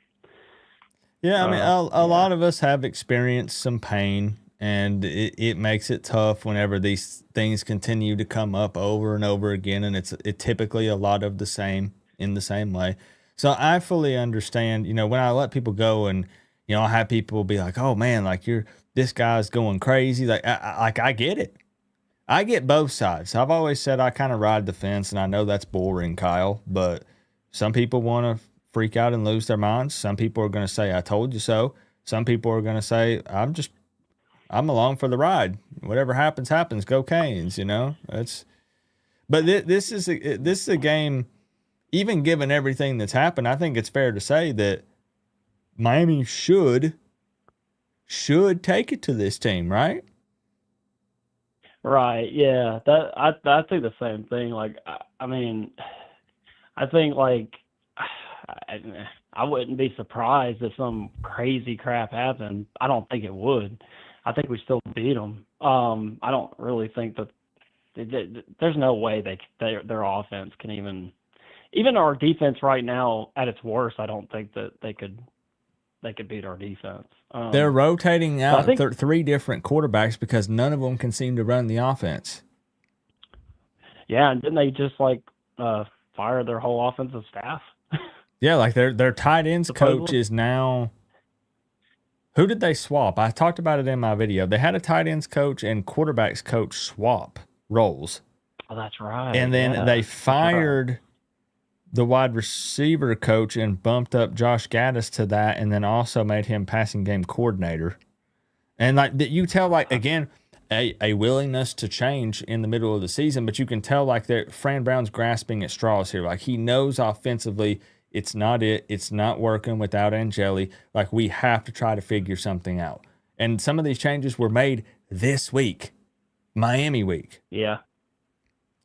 Yeah, I mean, a lot of us have experienced some pain, and it makes it tough whenever these things continue to come up over and over again, and it's typically a lot of the same in the same way. So I fully understand, when I let people go, and I have people be like, "Oh man, like this guy's going crazy." Like I get it. I get both sides. I've always said I kind of ride the fence, and I know that's boring, Kyle, but some people want to freak out and lose their minds. Some people are going to say, "I told you so." Some people are going to say, I'm along for the ride. Whatever happens, happens. Go Canes, But this is a game, even given everything that's happened, I think it's fair to say that Miami should take it to this team, right? Right. Yeah. I think the same thing. Like, I mean, I think like I wouldn't be surprised if some crazy crap happened. I don't think it would. I think we still beat them. I don't really think that there's no way their offense can even our defense right now at its worst. I don't think that they could beat our defense. They're rotating out three different quarterbacks because none of them can seem to run the offense. Yeah, and didn't they just fire their whole offensive staff? Yeah, like their tight ends coach is now. Who did they swap? I talked about it in my video. They had a tight ends coach and quarterbacks coach swap roles. Oh, that's right. And then they fired the wide receiver coach and bumped up Josh Gaddis to that, and then also made him passing game coordinator. And you tell again a willingness to change in the middle of the season, but you can tell that Fran Brown's grasping at straws here. Like, he knows offensively it's not working without Angeli. Like, we have to try to figure something out. And some of these changes were made this week, Miami week. Yeah.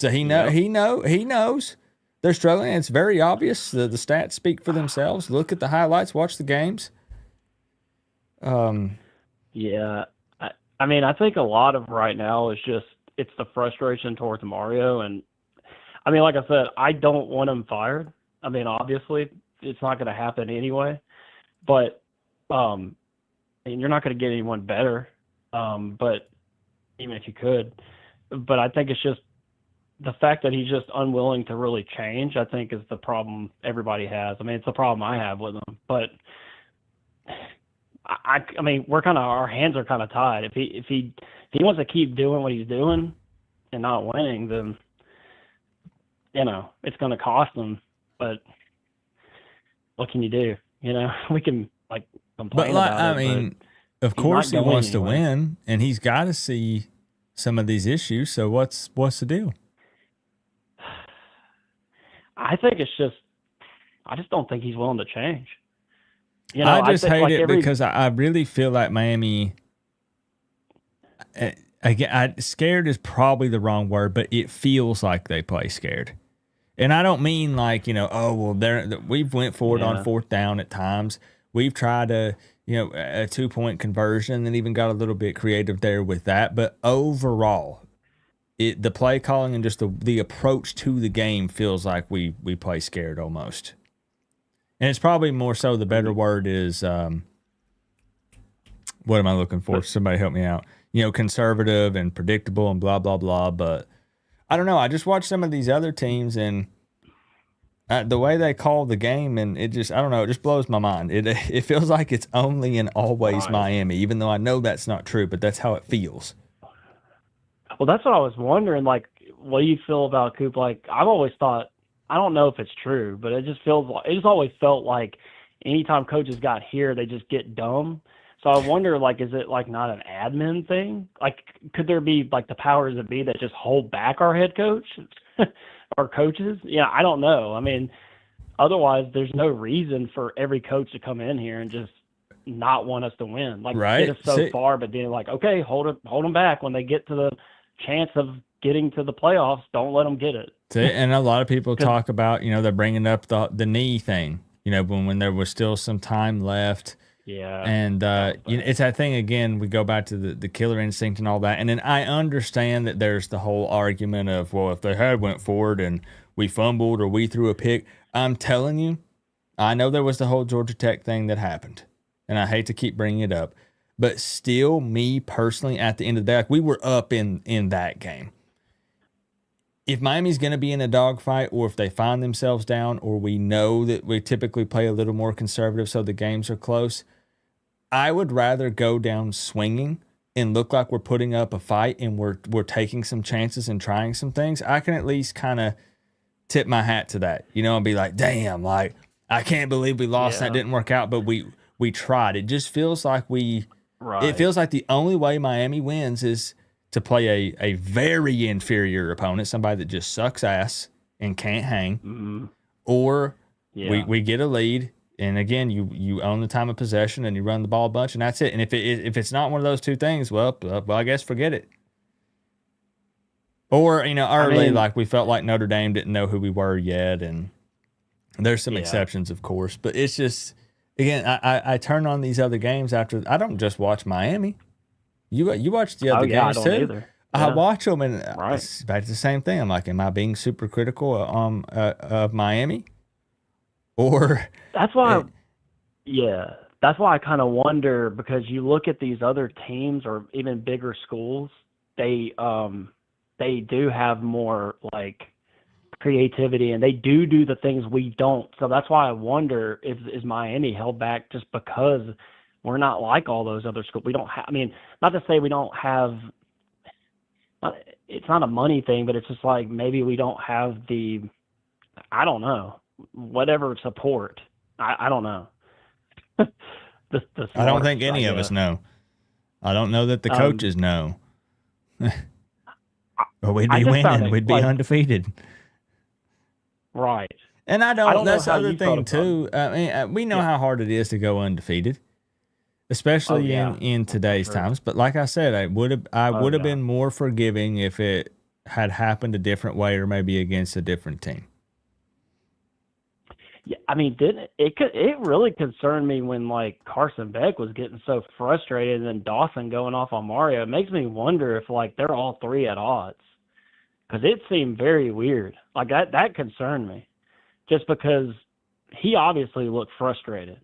So he knows. They're struggling. It's very obvious. The stats speak for themselves. Look at the highlights. Watch the games. Yeah. I mean, I think a lot of right now is it's the frustration towards Mario. And, I mean, like I said, I don't want him fired. I mean, obviously, it's not going to happen anyway. But and you're not going to get anyone better. But even if you could. But I think it's just the fact that he's just unwilling to really change, I think, is the problem everybody has. I mean, it's the problem I have with him. But I mean, our hands are kind of tied. If he wants to keep doing what he's doing and not winning, then it's going to cost him. But what can you do? We can complain about it. Of course he wants to win, and he's got to see some of these issues. So what's the deal? I think I just don't think he's willing to change. I just hate it because I really feel like Miami. Again, scared is probably the wrong word, but it feels like they play scared. And I don't mean we've went for it on fourth down at times. We've tried a 2-point conversion and even got a little bit creative there with that. But overall, the play calling and just the approach to the game feels like we play scared almost. And it's probably more so the better word is, what am I looking for? Somebody help me out. Conservative and predictable and blah, blah, blah. But I don't know. I just watched some of these other teams and the way they call the game, and it just, I don't know, it just blows my mind. It feels like it's only and always Miami, even though I know that's not true, but that's how it feels. Well, that's what I was wondering. Like, what do you feel about Coop? Like, I've always thought, I don't know if it's true, but it just always felt like anytime coaches got here, they just get dumb. So I wonder, like, is it like not an admin thing? Like, could there be like the powers that be that just hold back our head coach or coaches? Yeah, I don't know. I mean, otherwise, there's no reason for every coach to come in here and just not want us to win. Like, get us so far, but then like, okay, hold them back when they get to the chance of getting to the playoffs. Don't let them get it. And a lot of people talk about, they're bringing up the knee thing, when there was still some time left. Yeah. And it's that thing again, we go back to the killer instinct and all that. And then I understand that there's the whole argument of, well, if they had went forward and we fumbled or we threw a pick, I'm telling you, I know there was the whole Georgia Tech thing that happened. And I hate to keep bringing it up, but still, me personally, at the end of the day, like we were up in that game. If Miami's going to be in a dogfight, or if they find themselves down, or we know that we typically play a little more conservative so the games are close, I would rather go down swinging and look like we're putting up a fight and we're taking some chances and trying some things. I can at least kind of tip my hat to that, and be like, damn, like I can't believe we lost. That didn't work out, but we tried. It just feels like it feels like the only way Miami wins is to play a very inferior opponent, somebody that just sucks ass and can't hang, or we get a lead, and again, you own the time of possession and you run the ball a bunch, and that's it. And if it's not one of those two things, well, I guess forget it. Or early, like we felt like Notre Dame didn't know who we were yet, and there's some exceptions, of course, but it's just. Again, I turn on these other games after. I don't just watch Miami. You watch the other games too. Either. Yeah. I watch them, and it's back to the same thing. I'm like, am I being super critical of Miami? Or that's why. That's why I kind of wonder, because you look at these other teams or even bigger schools. They do have more like creativity, and they do the things we don't. So that's why I wonder if is Miami held back just because we're not like all those other schools. We don't have. I mean, not to say we don't have. It's not a money thing, but it's just like maybe we don't have the. I don't know. Whatever support. I don't know. I don't think any of us know. I don't know that the coaches know. Or we'd be winning. We'd be undefeated. Right. And I don't that's the other thing too. I mean, we know how hard it is to go undefeated, especially in today's times. But like I said, I would have been more forgiving if it had happened a different way, or maybe against a different team. Yeah, I mean, it really concerned me when like Carson Beck was getting so frustrated, and then Dawson going off on Mario. It makes me wonder if like they're all three at odds. Because it seemed very weird. Like that concerned me, just because he obviously looked frustrated.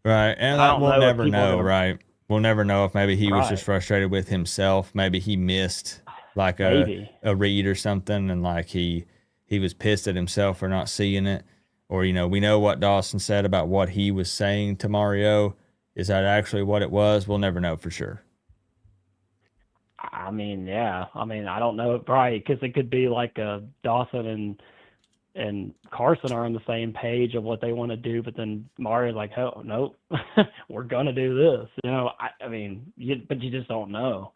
Right, and we'll never know. Right, we'll never know if maybe he was just frustrated with himself. Maybe he missed like a read or something, and like he was pissed at himself for not seeing it. Or we know what Dawson said about what he was saying to Mario. Is that actually what it was? We'll never know for sure. I mean, yeah. I mean, I don't know, right? Because it could be like Dawson and Carson are on the same page of what they want to do, but then Mario's like, "Oh, nope, we're gonna do this." I mean, but you just don't know.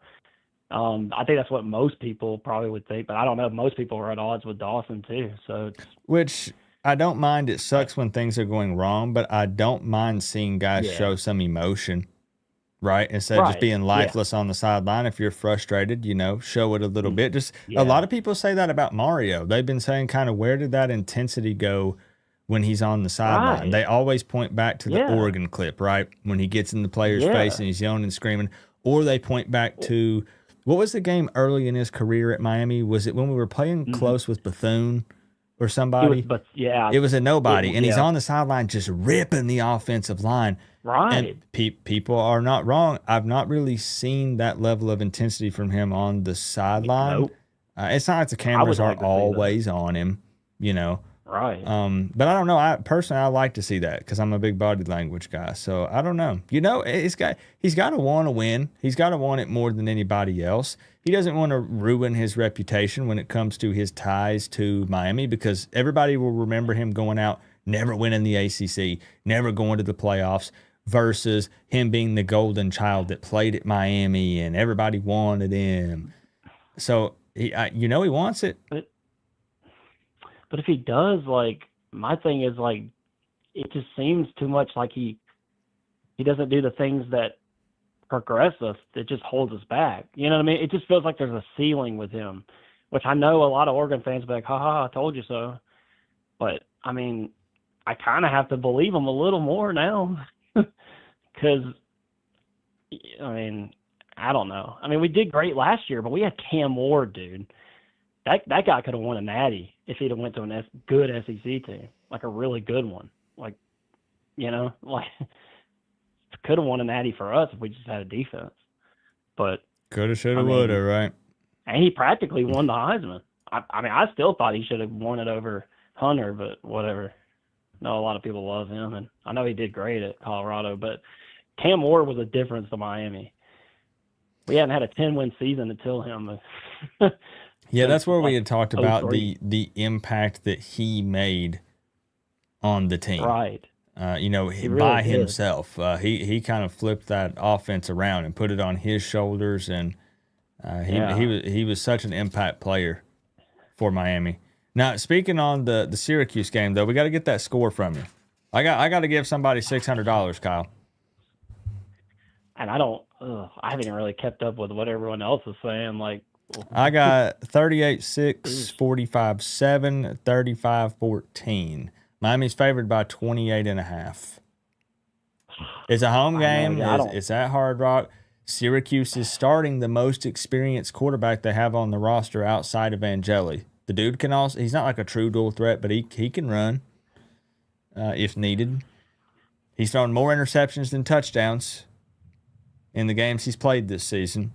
I think that's what most people probably would think, but I don't know if most people are at odds with Dawson too. So, which I don't mind. It sucks when things are going wrong, but I don't mind seeing guys show some emotion. Right. Instead of just being lifeless on the sideline. If you're frustrated, show it a little bit. Just a lot of people say that about Mario. They've been saying kind of, where did that intensity go when he's on the sideline? Right. They always point back to the Oregon clip, right? When he gets in the player's face and he's yelling and screaming. Or they point back to, what was the game early in his career at Miami? Was it when we were playing close with Bethune or somebody? It was a nobody. And he's on the sideline just ripping the offensive line. Right. And people are not wrong. I've not really seen that level of intensity from him on the sideline. It's not like the cameras are always on him, you know. Right. But I don't know. I like to see that because I'm a big body language guy. So I don't know. You know, he's got to want to win. He's got to want it more than anybody else. He doesn't want to ruin his reputation when it comes to his ties to Miami because everybody will remember him going out, never winning the ACC, never going to the playoffs, versus him being the golden child that played at Miami and everybody wanted him. So he wants it. But if he does, like, my thing is, like, it just seems too much like he doesn't do the things that progress us, that just holds us back. You know what I mean? It just feels like there's a ceiling with him, which I know a lot of Oregon fans be like, ha, I told you so. But, I mean, I kind of have to believe him a little more now because, I mean, I don't know. I mean, we did great last year, but we had Cam Ward, dude. That guy could have won a natty if he'd have went to a good SEC team, like a really good one. Like, you know, like could have won a natty for us if we just had a defense. But coulda, shoulda, woulda, right? And he practically won the Heisman. I mean, I still thought he should have won it over Hunter, but whatever. I know a lot of people love him, and I know he did great at Colorado, but Cam Ward was a difference to Miami. We hadn't had a 10-win season until him. Yeah, that's where we had talked about the impact that he made on the team. Right. You know, by himself. He kind of flipped that offense around and put it on his shoulders, and he was such an impact player for Miami. Now, speaking on the Syracuse game, though, we got to get that score from you. I got to give somebody $600, Kyle. And I haven't even really kept up with what everyone else is saying. Like, I got 38-6, 45-7, 35-14. Miami's favored by 28.5. It's a home game. It's at Hard Rock. Syracuse is starting the most experienced quarterback they have on the roster outside of Angeli. The dude can also, he's not like a true dual threat, but he can run if needed. He's thrown more interceptions than touchdowns in the games he's played this season.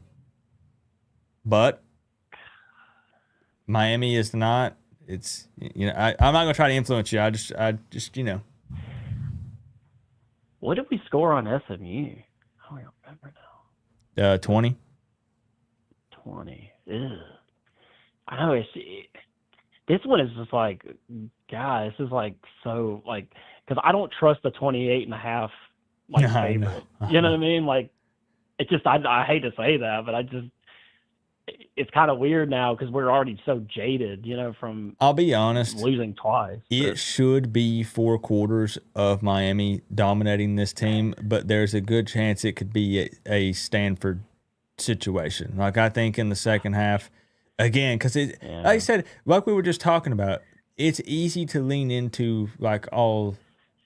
But Miami is not. It's, you know, I'm not gonna try to influence you. I just you know. What did we score on SMU? I don't remember now. 20. 20. Ugh. I know this one is just like, God, this is like so like, because I don't trust the 28.5 like favorite. You know what I mean? Like, it just I hate to say that, but it's kind of weird now because we're already so jaded, you know, from, I'll be honest, losing twice. It should be 4 quarters of Miami dominating this team, but there's a good chance it could be a Stanford situation. Like, I think in the second half, again, because like I said, like we were just talking about, it's easy to lean into like all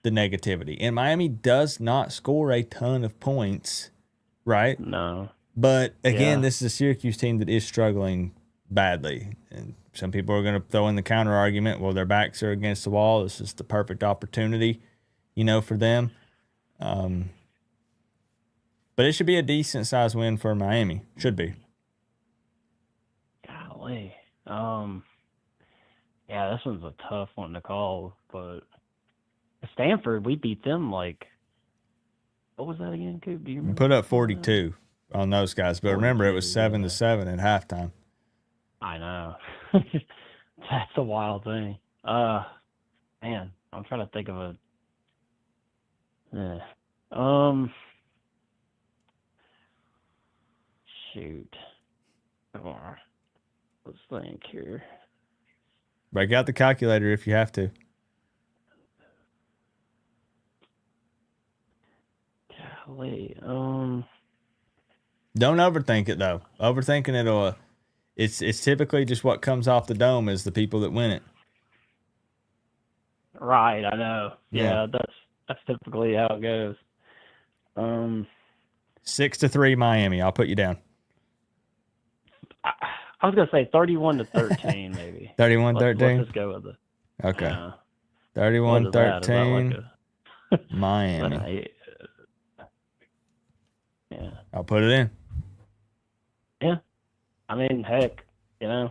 the negativity. And Miami does not score a ton of points, right? No. But again, this is a Syracuse team that is struggling badly. And some people are going to throw in the counter argument, well, their backs are against the wall. This is the perfect opportunity, you know, for them. But it should be a decent size win for Miami. Should be. Golly. Yeah, this one's a tough one to call, but Stanford, we beat them like, what was that again, Coop? Do you remember? We put up 42 on those guys, but remember it was 7-7 at halftime. I know. That's a wild thing. Man, I'm trying to think of shoot. Let's think here. Break out the calculator if you have to. Golly. Don't overthink it though. Overthinking it, it's typically just what comes off the dome is the people that win it. Right, I know. Yeah, that's typically how it goes. 6-3 Miami. I'll put you down. I was gonna say 31-13, maybe. 31-13. Let's just go with it. Okay. 31-13. Like Miami. Yeah. I'll put it in. Yeah. I mean, heck, you know,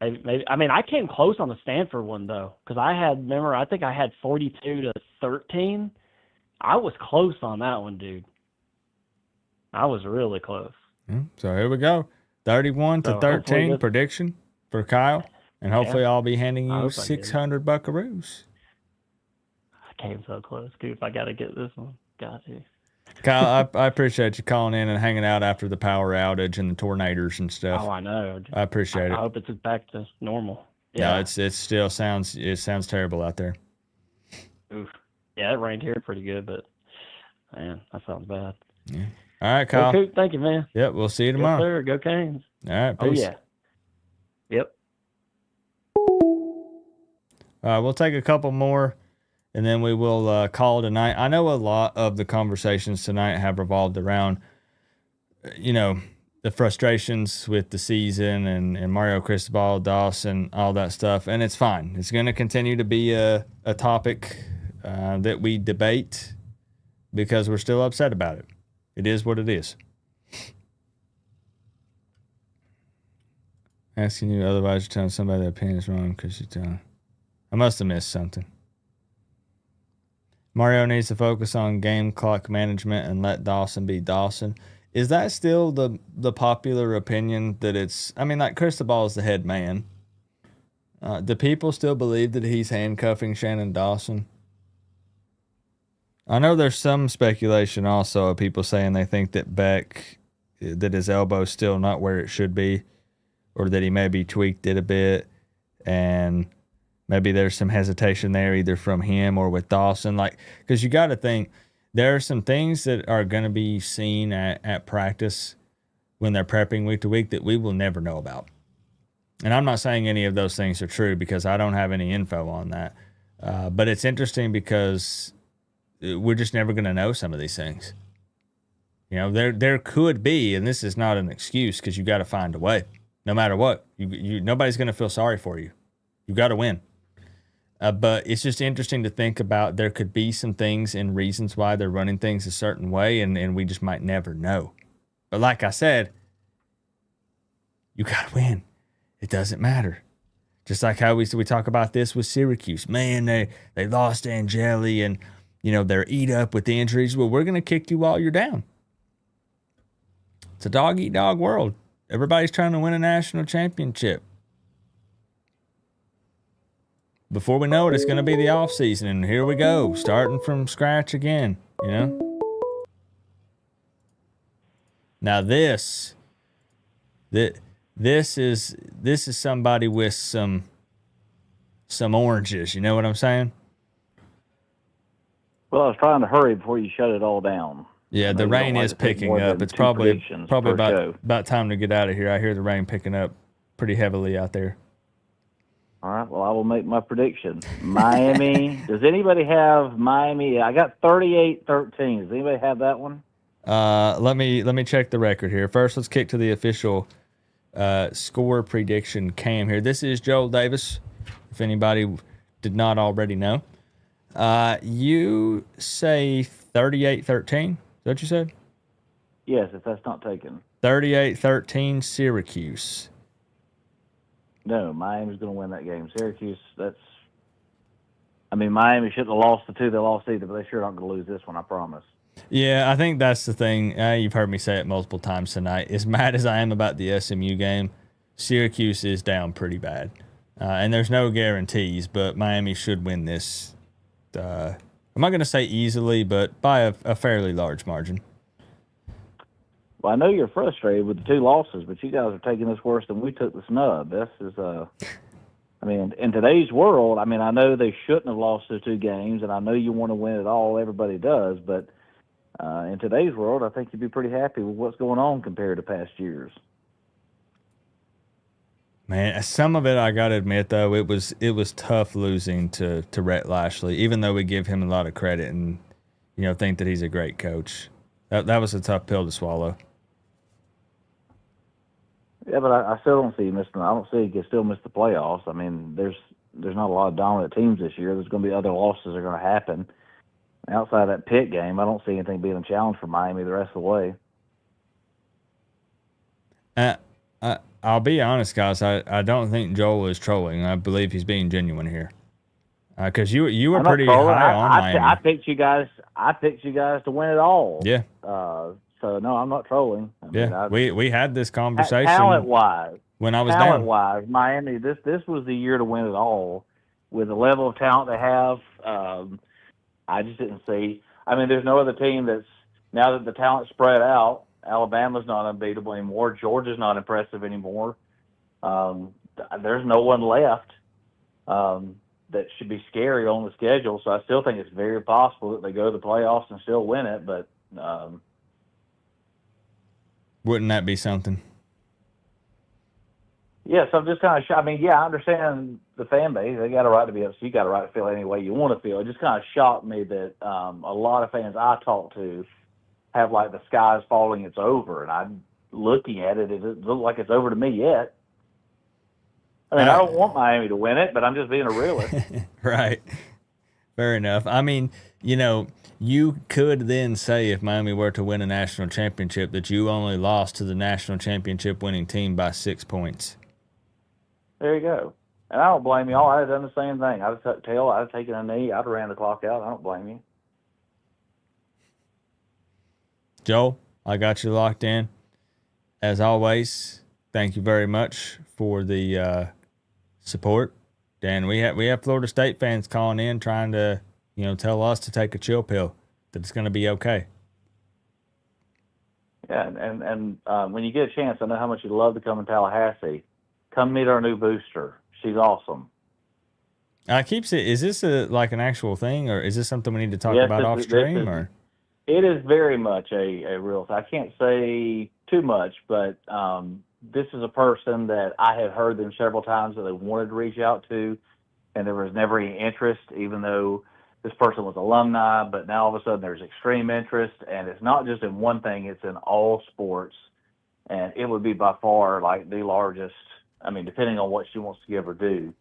Maybe. I mean, I came close on the Stanford one though, because I think I had 42-13. I was close on that one, dude. I was really close. So here we go. 31-13 prediction for Kyle. And hopefully I'll be handing you 600 buckaroos. I came so close, Coop. I got to get this one. Got to. Kyle, I appreciate you calling in and hanging out after the power outage and the tornadoes and stuff. Oh, I know. I appreciate it. I hope it's back to normal. Yeah, it still sounds terrible out there. Oof. Yeah, it rained here pretty good, but man, that sounds bad. Yeah. All right, Kyle. Well, Coop, thank you, man. Yep, we'll see you tomorrow. Yes, sir. Go Canes. All right, peace. Oh yeah. Yep. We'll take a couple more, and then we will call tonight. I know a lot of the conversations tonight have revolved around, the frustrations with the season and Mario Cristobal, Dawson, all that stuff, and it's fine. It's going to continue to be a topic that we debate because we're still upset about it. It is what it is. Asking you, otherwise you're telling somebody their opinion is wrong because you're telling. I must have missed something. Mario needs to focus on game clock management and let Dawson be Dawson. Is that still the popular opinion that it's... I mean, like, Cristobal is the head man. Do people still believe that he's handcuffing Shannon Dawson? I know there's some speculation also of people saying they think that Beck, that his elbow's still not where it should be, or that he maybe tweaked it a bit, and maybe there's some hesitation there either from him or with Dawson. Like, because you got to think, there are some things that are going to be seen at practice when they're prepping week to week that we will never know about. And I'm not saying any of those things are true because I don't have any info on that. But it's interesting because we're just never going to know some of these things. There could be, and this is not an excuse because you got to find a way. No matter what, nobody's going to feel sorry for you. You got to win. But it's just interesting to think about. There could be some things and reasons why they're running things a certain way, and we just might never know. But like I said, you got to win. It doesn't matter. Just like how we talk about this with Syracuse. Man, they lost Angeli, and they're eat up with the injuries. Well, we're going to kick you while you're down. It's a dog-eat-dog world. Everybody's trying to win a national championship. Before we know it, it's going to be the offseason, and here we go, starting from scratch again, Now this is somebody with some oranges, you know what I'm saying? Well, I was trying to hurry before you shut it all down. Yeah, the rain is picking up. It's probably about time to get out of here. I hear the rain picking up pretty heavily out there. All right, well, I will make my prediction. Miami. Does anybody have Miami? I got 38-13. Does anybody have that one? Let me check the record here. First, let's kick to the official score prediction cam here. This is Joel Davis, if anybody did not already know. You say 38-13? Is that what you said? Yes, if that's not taken. 38-13 Syracuse. No, Miami's going to win that game. Syracuse, Miami shouldn't have lost the two they lost either, but they sure aren't going to lose this one, I promise. Yeah, I think that's the thing. You've heard me say it multiple times tonight. As mad as I am about the SMU game, Syracuse is down pretty bad. And there's no guarantees, but Miami should win this. I'm not going to say easily, but by a fairly large margin. Well, I know you're frustrated with the two losses, but you guys are taking this worse than we took the snub. This is, in today's world, I know they shouldn't have lost those two games, and I know you want to win it all. Everybody does, but in today's world, I think you'd be pretty happy with what's going on compared to past years. Man, some of it I got to admit though, it was tough losing to Rhett Lashley, even though we give him a lot of credit and think that he's a great coach. That was a tough pill to swallow. Yeah, but I still don't see him missing. I don't see he can still miss the playoffs. There's not a lot of dominant teams this year. There's going to be other losses that are going to happen. Outside of that Pitt game, I don't see anything being a challenge for Miami the rest of the way. I'll be honest, guys. I don't think Joel is trolling. I believe he's being genuine here. Because you were pretty high on Miami. I picked you guys. I picked you guys to win it all. Yeah. So no, I'm not trolling. We had this conversation talent wise. when I was talent down. wise, Miami. This was the year to win it all. With the level of talent they have, I just didn't see. I mean, there's no other team that's now that the talent's spread out. Alabama's not unbeatable anymore. Georgia's not impressive anymore. There's no one left that should be scary on the schedule. So I still think it's very possible that they go to the playoffs and still win it. But wouldn't that be something? Yes, I'm just kind of. I mean, I understand the fan base. They got a right to be upset. You got a right to feel any way you want to feel. It just kind of shocked me that a lot of fans I talk to have like the sky's falling, it's over, and I'm looking at it. It doesn't look like it's over to me yet. I mean, I don't want Miami to win it, but I'm just being a realist. Right. Fair enough. I mean, you could then say if Miami were to win a national championship that you only lost to the national championship winning team by 6 points. There you go. And I don't blame y'all. I'd have done the same thing. I'd have tucked tail. I'd have taken a knee. I'd have ran the clock out. I don't blame you. Joel, I got you locked in. As always, thank you very much for the support. Dan, we have Florida State fans calling in trying to, tell us to take a chill pill, that it's going to be okay. Yeah, and when you get a chance, I know how much you'd love to come in Tallahassee. Come meet our new booster. She's awesome. I keep saying, is this like an actual thing, or is this something we need to talk about off stream? Or it is very much a real thing. I can't say too much, but this is a person that I had heard them several times that they wanted to reach out to, and there was never any interest, even though this person was alumni. But now all of a sudden there's extreme interest, and it's not just in one thing; it's in all sports, and it would be by far like the largest. I mean, depending on what she wants to give or do,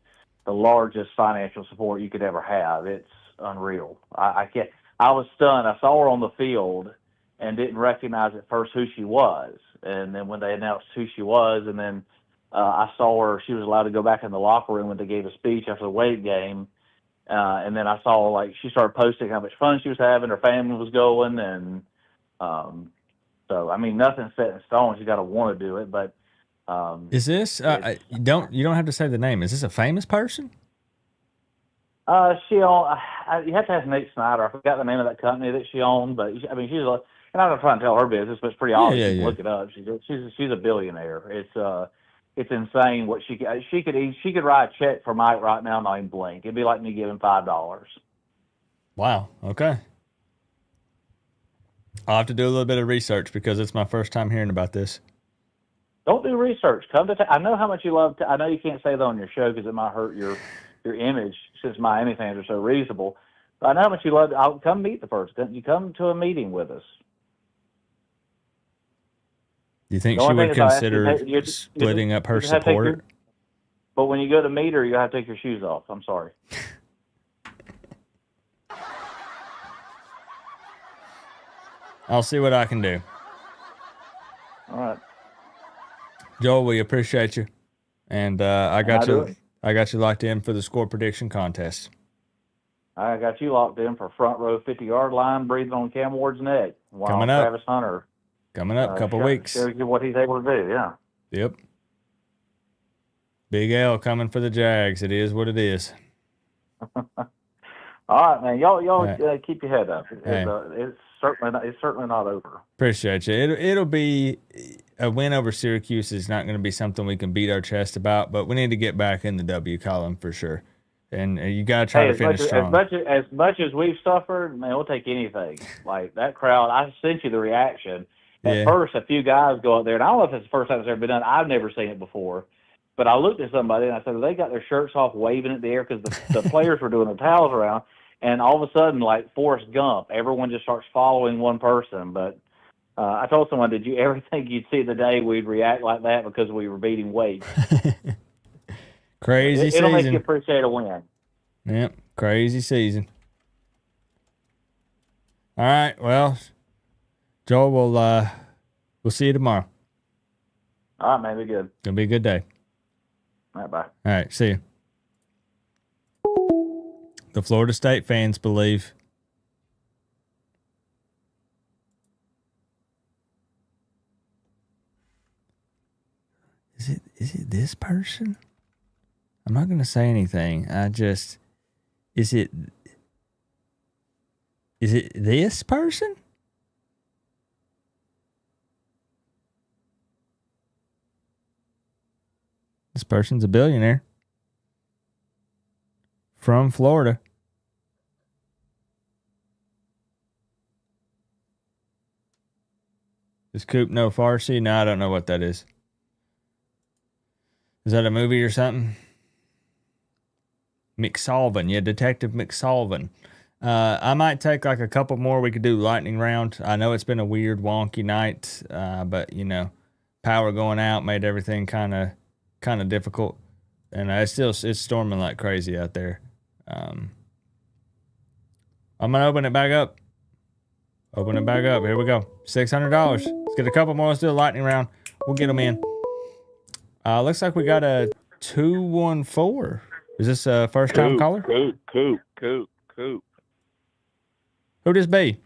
the largest financial support you could ever have. It's unreal. I can't. I was stunned. I saw her on the field and didn't recognize at first who she was. And then when they announced who she was, and then I saw her, she was allowed to go back in the locker room when they gave a speech after the Wade game. And then I saw, she started posting how much fun she was having, her family was going. And so, I mean, nothing's set in stone. She's got to want to do it. But is this, you don't have to say the name. Is this a famous person? She owned, you have to ask Nate Snyder. I forgot the name of that company that she owned, but I mean, she's and I'm not trying to tell her business, but it's pretty obvious. You can look it up. She's a billionaire. It's insane what she could write a check for Mike right now, not even blink. It'd be like me giving $5. Wow. Okay. I'll have to do a little bit of research because it's my first time hearing about this. Don't do research. Come to. I know how much you love. I know you can't say that on your show because it might hurt your image since Miami fans are so reasonable. But I know how much you love. I'll come meet the person. You come to a meeting with us. Do you think she would consider splitting up her support? But when you go to meet her, you have to take your shoes off. I'm sorry. I'll see what I can do. All right. Joel, we appreciate you. And I got you locked in for the score prediction contest. I got you locked in for front row 50-yard line, breathing on Cam Ward's neck. Coming up. Travis Hunter. Coming up, couple weeks. Shows you what he's able to do, yeah. Yep. Big L coming for the Jags. It is what it is. All right, man. Y'all keep your head up. It's certainly not over. Appreciate you. It'll be a win over Syracuse is not going to be something we can beat our chest about, but we need to get back in the W column for sure. And you got to try to finish strong. As much as we've suffered, man, we'll take anything. Like that crowd, I sent you the reaction. At first, a few guys go up there, and I don't know if it's the first time it's ever been done. I've never seen it before. But I looked at somebody, and I said, well, they got their shirts off waving in the air because the players were doing the towels around. And all of a sudden, like Forrest Gump, everyone just starts following one person. But I told someone, did you ever think you'd see the day we'd react like that because we were beating weights? Crazy season. It'll make you appreciate a win. Yep, crazy season. All right, well, Joel, we'll see you tomorrow. All right, man. Be good. Gonna be a good day. All right, bye. All right, see you. The Florida State fans believe. Is it this person? I'm not gonna say anything. Is it this person? This person's a billionaire from Florida. Is Coop no Farsi? No, I don't know what that is. Is that a movie or something? McSalvin. Yeah, Detective McSalvin. I might take like a couple more. We could do lightning round. I know it's been a weird, wonky night, but power going out made everything kind of difficult, and it's storming like crazy out there. I'm gonna open it back up. Open it back up. Here we go. $600. Let's get a couple more. Let's do a lightning round. We'll get them in. Looks like we got a 214. Is this a first time caller? Coop. Who this be?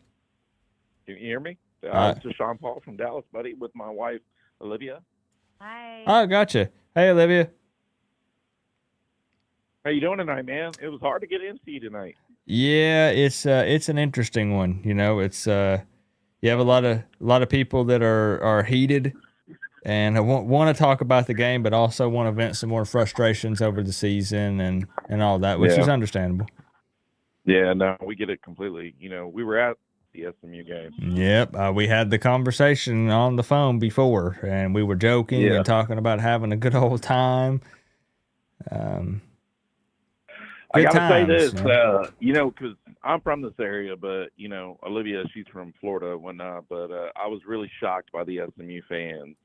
Can you hear me? This is Sean Paul from Dallas, buddy, with my wife, Olivia. Hi. Oh, gotcha. Hey, Olivia. How you doing tonight, man? It was hard to get into you tonight. Yeah, it's an interesting one. It's you have a lot of people that are heated and want to talk about the game, but also want to vent some more frustrations over the season and all that, which is understandable. Yeah, no, we get it completely. We were at the SMU game. Yep, we had the conversation on the phone before, and we were joking and talking about having a good old time. I gotta say this, because I'm from this area, but Olivia, she's from Florida and whatnot. But I was really shocked by the SMU fans.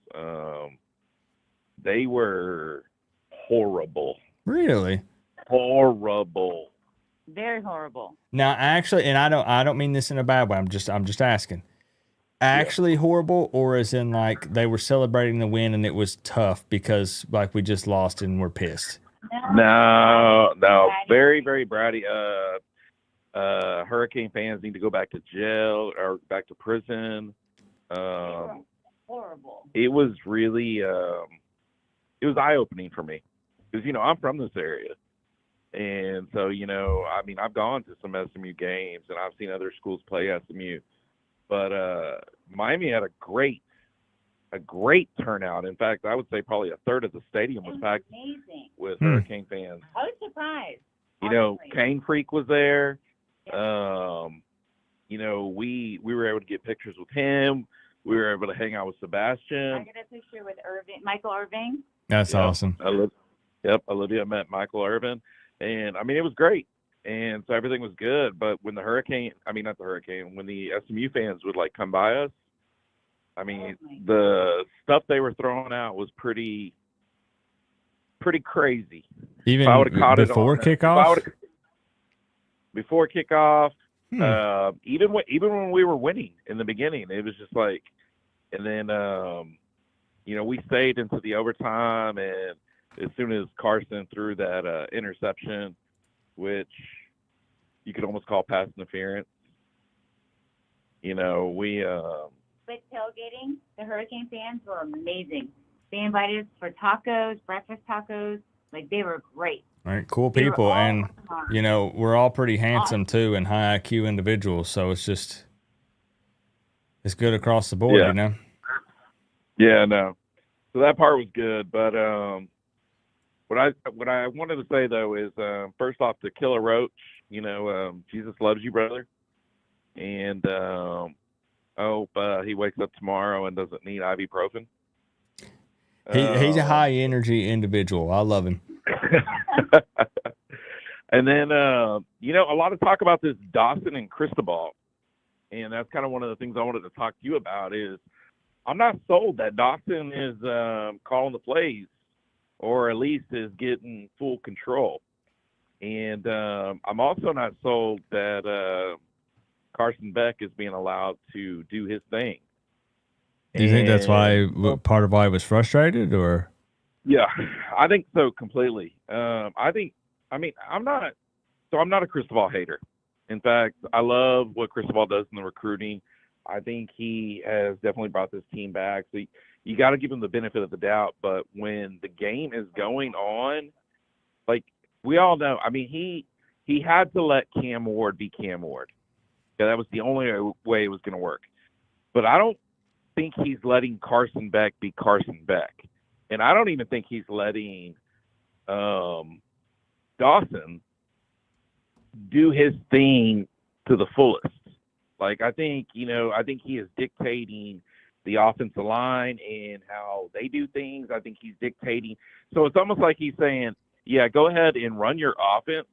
They were horrible. Really? Horrible. Very horrible. Now, actually, and I don't mean this in a bad way. I'm just asking. Actually horrible, or as in like they were celebrating the win and it was tough because like we just lost and we're pissed. No, very, very bratty. Hurricane fans need to go back to jail or back to prison. Horrible. It was really, it was eye-opening for me because, I'm from this area. And so, I've gone to some SMU games and I've seen other schools play SMU, but Miami had a great turnout. In fact, I would say probably a third of the stadium was packed with Hurricane fans. I was surprised. Cane Freak was there. We were able to get pictures with him. We were able to hang out with Sebastian. I got a picture with Michael Irving. That's awesome. Olivia met Michael Irvin, and it was great. And so everything was good. But when when the SMU fans would like come by us, the stuff they were throwing out was pretty crazy. Even before kickoff? Before kickoff, even when we were winning in the beginning, it was just like, and then, we stayed into the overtime, and as soon as Carson threw that interception, which you could almost call pass interference, But tailgating, the Hurricane fans were amazing. They invited us for tacos, breakfast tacos. Like, they were great. All right, cool people. And, we're all pretty handsome, too, and high IQ individuals. So it's good across the board, Yeah, no. So that part was good. But what I wanted to say, though, is first off, to Killer Roach, Jesus loves you, brother. And I hope he wakes up tomorrow and doesn't need ibuprofen. He's a high energy individual. I love him. And then, a lot of talk about this Dawson and Cristobal. And that's kind of one of the things I wanted to talk to you about is I'm not sold that Dawson is calling the plays or at least is getting full control. And I'm also not sold that Carson Beck is being allowed to do his thing. Do you think that's why part of why he was frustrated, or? Yeah, I think so completely. I'm not a Cristobal hater. In fact, I love what Cristobal does in the recruiting. I think he has definitely brought this team back. So you got to give him the benefit of the doubt. But when the game is going on, like we all know, I mean, he had to let Cam Ward be Cam Ward. Yeah, that was the only way it was going to work. But I don't think he's letting Carson Beck be Carson Beck. And I don't even think he's letting Dawson do his thing to the fullest. Like, I think he is dictating the offensive line and how they do things. I think he's dictating. So it's almost like he's saying, yeah, go ahead and run your offense,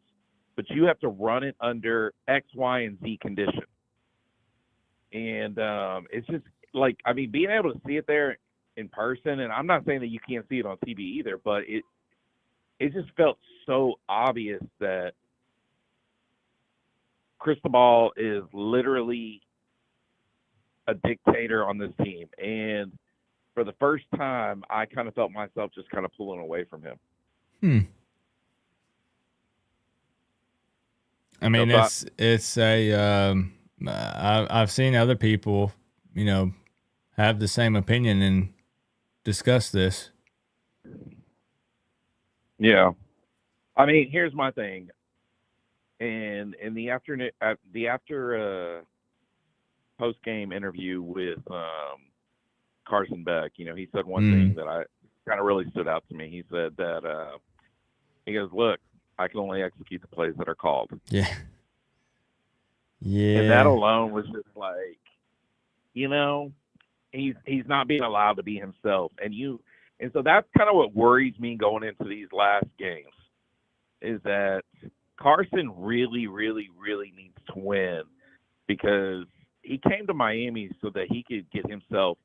but you have to run it under X, Y, and Z condition. And it's just like, I mean, being able to see it there in person, and I'm not saying that you can't see it on TV either, but it just felt so obvious that Cristobal is literally a dictator on this team. And for the first time, I kind of felt myself just kind of pulling away from him. I mean, it's a I've seen other people, have the same opinion and discuss this. Yeah. I mean, here's my thing. And in the afternoon, after post game interview with Carson Beck, he said one thing that I kind of really stood out to me. He said that he goes, "Look, I can only execute the plays that are called." Yeah. Yeah. And that alone was just like, he's not being allowed to be himself, and so that's kind of what worries me going into these last games, is that Carson really, really, really needs to win, because he came to Miami so that he could get himself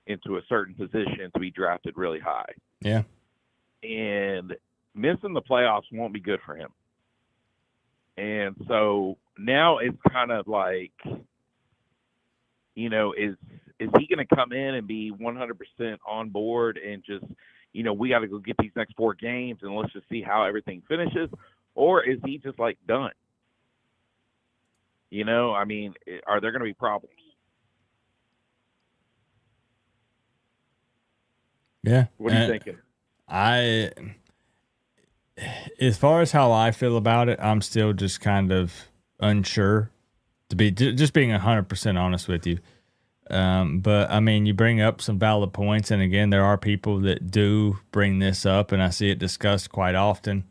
into a certain position to be drafted really high. Yeah. And missing the playoffs won't be good for him. And so now it's kind of like, is he going to come in and be 100% on board and just, we got to go get these next 4 games and let's just see how everything finishes? Or is he just like done? I mean, are there going to be problems? Yeah. What are you thinking? As far as how I feel about it, I'm still just kind of unsure, to be just being 100% honest with you. But I mean, you bring up some valid points. And again, there are people that do bring this up, and I see it discussed quite often.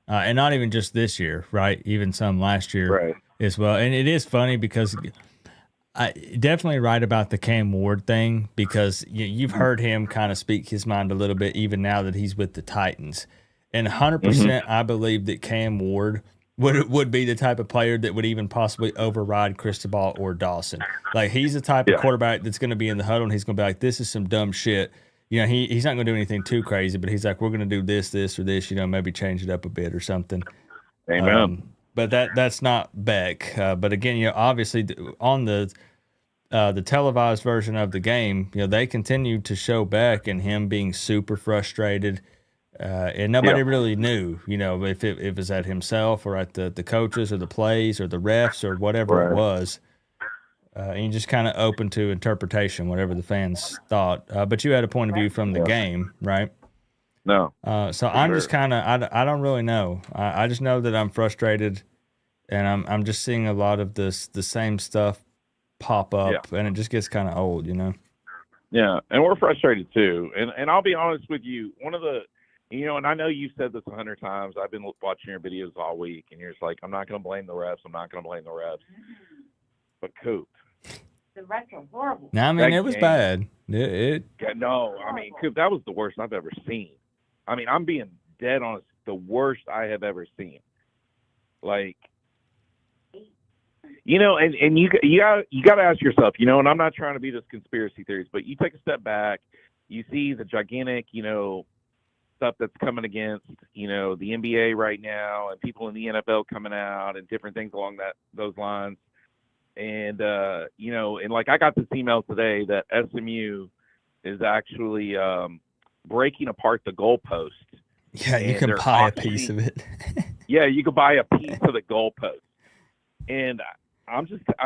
And not even just this year, right? Even some last year as well. And it is funny because I definitely right about the Cam Ward thing, because you've heard him kind of speak his mind a little bit, even now that he's with the Titans. And 100%, I believe that Cam Ward would be the type of player that would even possibly override Cristobal or Dawson. Like, he's the type of quarterback that's going to be in the huddle and he's going to be like, this is some dumb shit. He's not going to do anything too crazy, but he's like, we're going to do this, or this, maybe change it up a bit or something. Amen. But that's not Beck. But again, obviously on the televised version of the game, they continue to show Beck and him being super frustrated. And nobody really knew, if it was at himself or at the coaches or the plays or the refs or whatever it was. And you just kind of open to interpretation, whatever the fans thought. But you had a point of view from the game, right? No. So I'm just kind of, I don't really know. I just know that I'm frustrated, and I'm just seeing a lot of the same stuff pop up, and it just gets kind of old, Yeah, and we're frustrated too. And I'll be honest with you, one of the, and I know you've said this 100 times. I've been watching your videos all week, and you're just like, I'm not going to blame the refs. I'm not going to blame the refs. But Coop. The refs are horrible. No, I mean, it was bad. No, I mean, Coop, that was the worst I've ever seen. I mean, I'm being dead honest, the worst I have ever seen. Like, and you got to ask yourself, and I'm not trying to be this conspiracy theories, but you take a step back, you see the gigantic, stuff that's coming against, the NBA right now, and people in the NFL coming out and different things along those lines. And, and like I got this email today that SMU is actually breaking apart the goalpost. Yeah, you can buy a piece of it. Yeah, you could buy a piece of the goalpost. And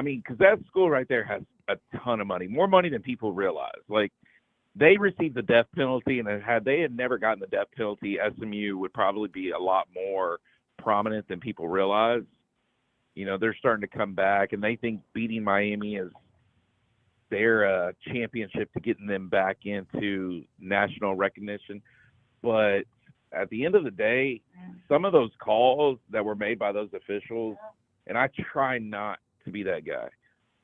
because that school right there has a ton of money, more money than people realize. Like, they received the death penalty, and had they never gotten the death penalty, SMU would probably be a lot more prominent than people realize. They're starting to come back, and they think beating Miami is their championship to getting them back into national recognition. But at the end of the day, some of those calls that were made by those officials, and I try not to be that guy.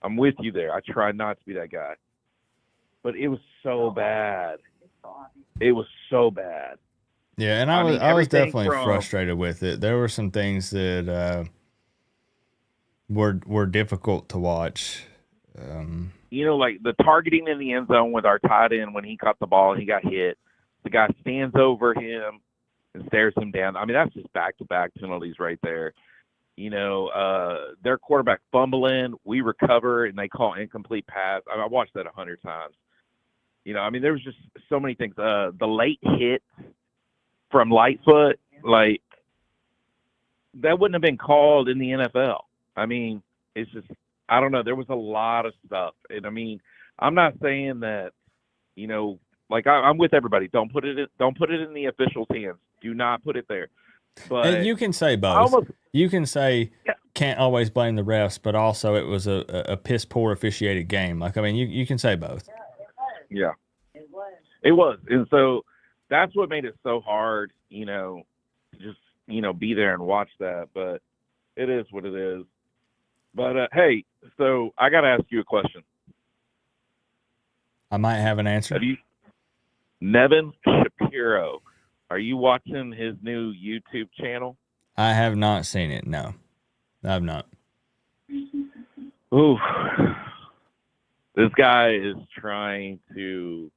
I'm with you there. I try not to be that guy. But it was so bad. It was so bad. Yeah, and I was definitely frustrated with it. There were some things that were difficult to watch. Like the targeting in the end zone with our tight end when he caught the ball and he got hit. The guy stands over him and stares him down. That's just back-to-back penalties right there. Their quarterback fumbling, we recover, and they call incomplete pass. I watched that 100 times. There was just so many things. The late hit from Lightfoot, like, that wouldn't have been called in the NFL. It's just, I don't know. There was a lot of stuff. And I'm not saying that, I'm with everybody. Don't put it in the official's hands. Do not put it there. But and you can say both. You can say can't always blame the refs, but also it was a piss poor officiated game. You can say both. Yeah, it was. And so that's what made it so hard, to just, be there and watch that. But it is what it is. But, hey, so I got to ask you a question. I might have an answer. Nevin Shapiro, are you watching his new YouTube channel? I have not seen it. No, I have not. Ooh. This guy is trying to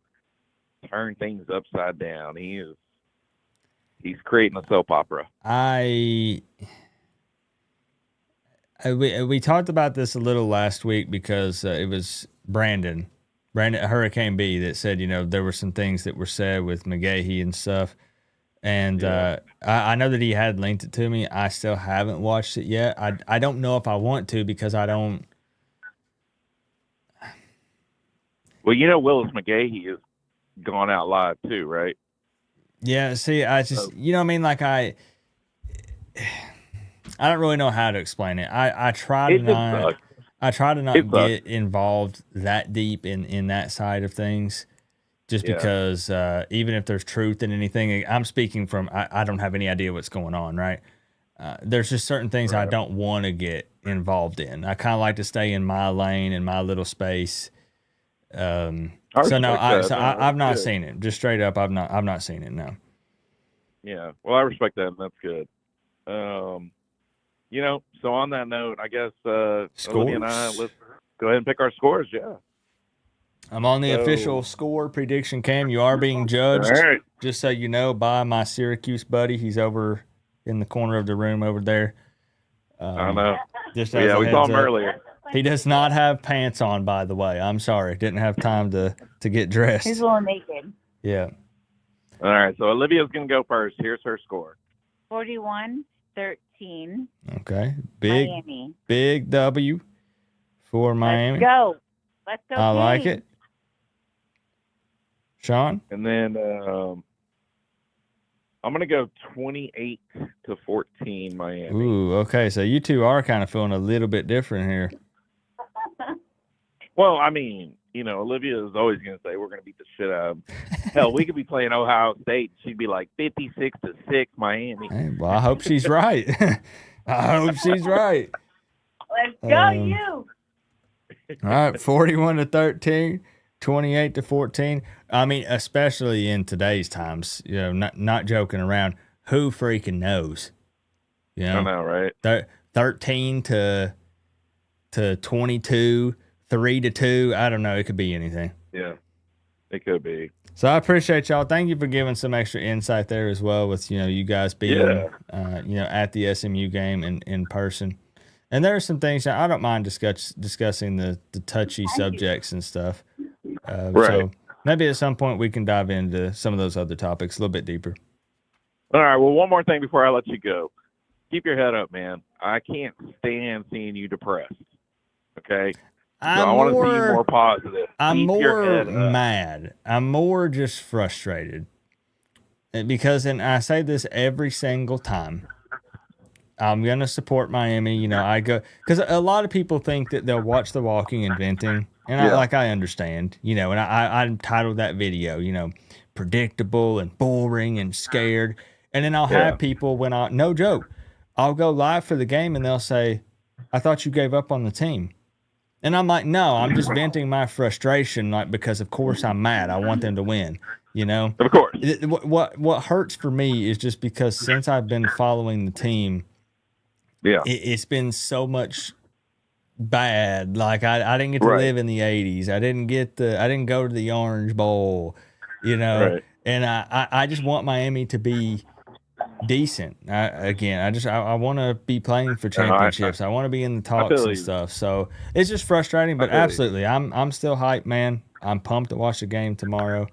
turn things upside down. He's creating a soap opera. We talked about this a little last week because it was Brandon Hurricane B that said, there were some things that were said with McGahee and stuff. And I know that he had linked it to me. I still haven't watched it yet. I don't know if I want to because I don't. Well, Willis McGahee has gone out live too, right? Yeah. See, I just, I don't really know how to explain it. I try to not get involved that deep in that side of things, just because even if there's truth in anything, I'm speaking from I don't have any idea what's going on, right? There's just certain things I don't want to get involved in. I kind of like to stay in my lane, in my little space. I've not seen it. Just straight up, I've not seen it. No. Yeah, well, I respect that, and that's good. So on that note, I guess Olivia and I, let's go ahead and pick our scores. Yeah. I'm on the official score prediction cam. You are being judged, just so you know, by my Syracuse buddy. He's over in the corner of the room over there. I know. We saw him earlier. He does not have pants on, by the way. I'm sorry. Didn't have time to get dressed. He's a little naked. Yeah. All right. So Olivia's going to go first. Here's her score. 41-13. Okay. Miami. Big W for Miami. Let's go. I like it. Sean? And then I'm going to go 28-14 Miami. Ooh, okay. So you two are kind of feeling a little bit different here. Well, Olivia is always going to say we're going to beat the shit out of them. Hell, we could be playing Ohio State. She'd be like 56-6 Miami. Hey, well, I hope she's right. I hope she's right. Let's go, you. All right, 41-13, 28-14. Especially in today's times, not joking around. Who freaking knows? I know, right? 13 to 22, 3-2. I don't know. It could be anything. Yeah, it could be. So I appreciate y'all. Thank you for giving some extra insight there as well with, you guys being, at the SMU game in person. And there are some things I don't mind discussing the touchy subjects and stuff. Right. So maybe at some point we can dive into some of those other topics a little bit deeper. All right. Well, one more thing before I let you go. Keep your head up, man. I can't stand seeing you depressed. Okay? I want to see you more positive. I'm Keep your more head up. mad. I'm more just frustrated. Because, and I say this every single time, I'm going to support Miami. You know, I go, because a lot of people think that they'll watch the walking and venting. And I understand, you know, and I titled that video, you know, predictable and boring and scared. And then I'll have people no joke, I'll go live for the game and they'll say, I thought you gave up on the team. And I'm like, no, I'm just venting my frustration, like, because of course I'm mad. I want them to win, you know? Of course. What hurts for me is just because since I've been following the team, it's been so much bad. Like I didn't get to live in the 80s. I didn't go to the Orange Bowl, you know? Right. And I just want Miami to be decent. I want to be playing for championships. I want to be in the talks and stuff. So it's just frustrating, but absolutely, I'm still hyped, man. I'm pumped to watch the game tomorrow.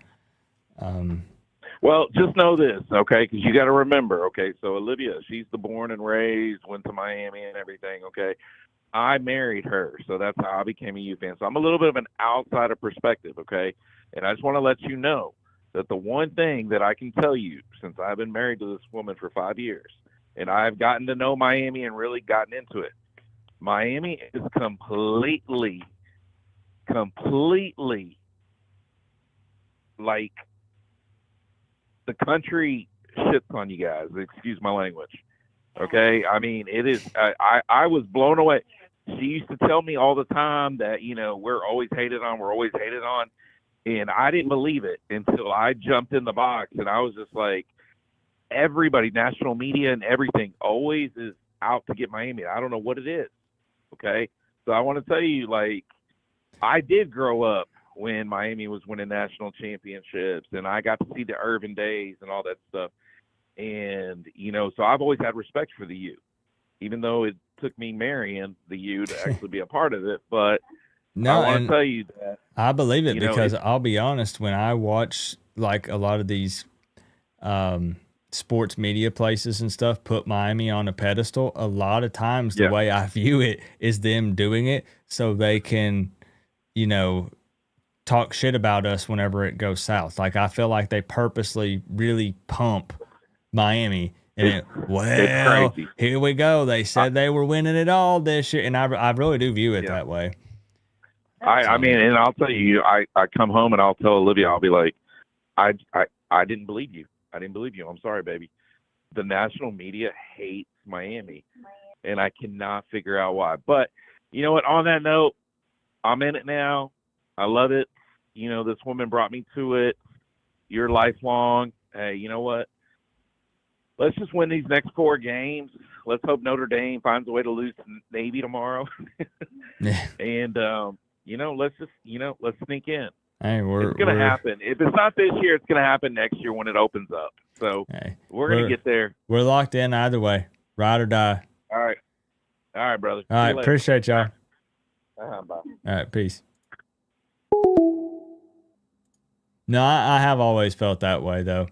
Well, just know this, okay? Because you got to remember, okay? So Olivia, she's the born and raised, went to Miami and everything, okay? I married her, so that's how I became a U fan. So I'm a little bit of an outsider perspective, okay? And I just want to let you know that the one thing that I can tell you, since I've been married to this woman for 5 years, and I've gotten to know Miami and really gotten into it, Miami is completely, like, the country shits on you guys. Excuse my language. Okay? I mean, it is, I was blown away. She used to tell me all the time that, you know, we're always hated on. And I didn't believe it until I jumped in the box, and I was just like, everybody, national media and everything, always is out to get Miami. I don't know what it is. Okay? So I want to tell you, like, I did grow up when Miami was winning national championships, and I got to see the Irvin days and all that stuff. And, you know, so I've always had respect for the U, even though it took me marrying the U to actually be a part of it. But I want to tell you that I believe it, because I'll be honest, when I watch like a lot of these sports media places and stuff put Miami on a pedestal, a lot of times the way I view it is them doing it so they can, you know, talk shit about us whenever it goes south. Like, I feel like they purposely really pump Miami. And here we go. They said they were winning it all this year. And I really do view it that way. I mean, and I'll tell you, I come home and I'll tell Olivia, I'll be like, I didn't believe you. I didn't believe you. I'm sorry, baby. The national media hates Miami, and I cannot figure out why. But you know what? On that note, I'm in it now. I love it. You know, this woman brought me to it. You're lifelong. Hey, you know what? Let's just win these next 4 games. Let's hope Notre Dame finds a way to lose to Navy tomorrow. And, you know, let's sneak in. Hey, it's going to happen. If it's not this year, it's going to happen next year when it opens up. So we're going to get there. We're locked in either way. Ride or die. All right. All right, brother. All right. Appreciate y'all. Bye. All right. Peace. No, I have always felt that way, though,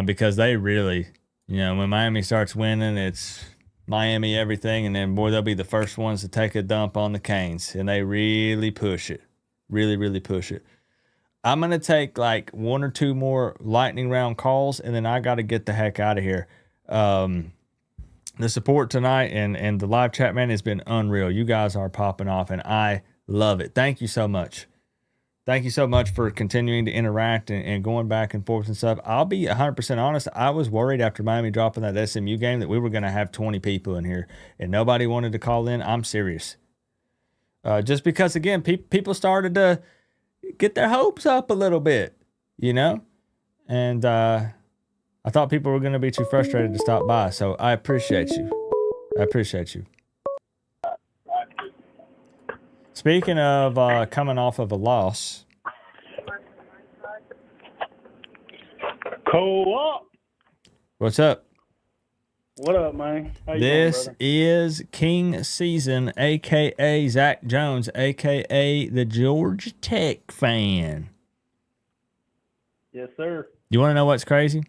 because they really, you know, when Miami starts winning, it's Miami everything, and then, boy, they'll be the first ones to take a dump on the Canes, and they really push it. Really, really push it. I'm going to take like 1 or 2 more lightning round calls, and then I got to get the heck out of here. The support tonight and the live chat, man, has been unreal. You guys are popping off, and I love it. Thank you so much. Thank you so much for continuing to interact and going back and forth and stuff. I'll be 100% honest. I was worried after Miami dropping that SMU game that we were going to have 20 people in here and nobody wanted to call in. I'm serious. Just because, again, people started to get their hopes up a little bit, you know? And I thought people were going to be too frustrated to stop by. So I appreciate you. Speaking of coming off of a loss. Co-op. What's up? What up, man? How you this doing, is King Season, a.k.a. Zach Jones, a.k.a. the Georgia Tech fan. Yes, sir. You want to know what's crazy?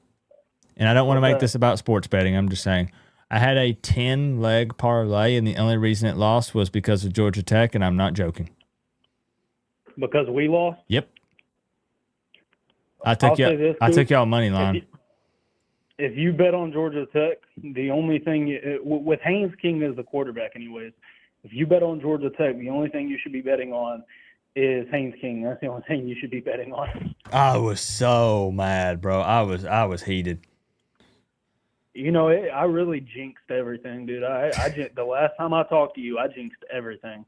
And I don't want to What's make that? this about sports betting. I'm just saying. I had a 10-leg parlay, and the only reason it lost was because of Georgia Tech, and I'm not joking. Because we lost? Yep. I took y'all money line. If you bet on Georgia Tech, the only thing with Haynes King as the quarterback, anyways, if you bet on Georgia Tech, the only thing you should be betting on is Haynes King. That's the only thing you should be betting on. I was so mad, bro. I was heated. You know, I really jinxed everything, dude. The last time I talked to you, I jinxed everything.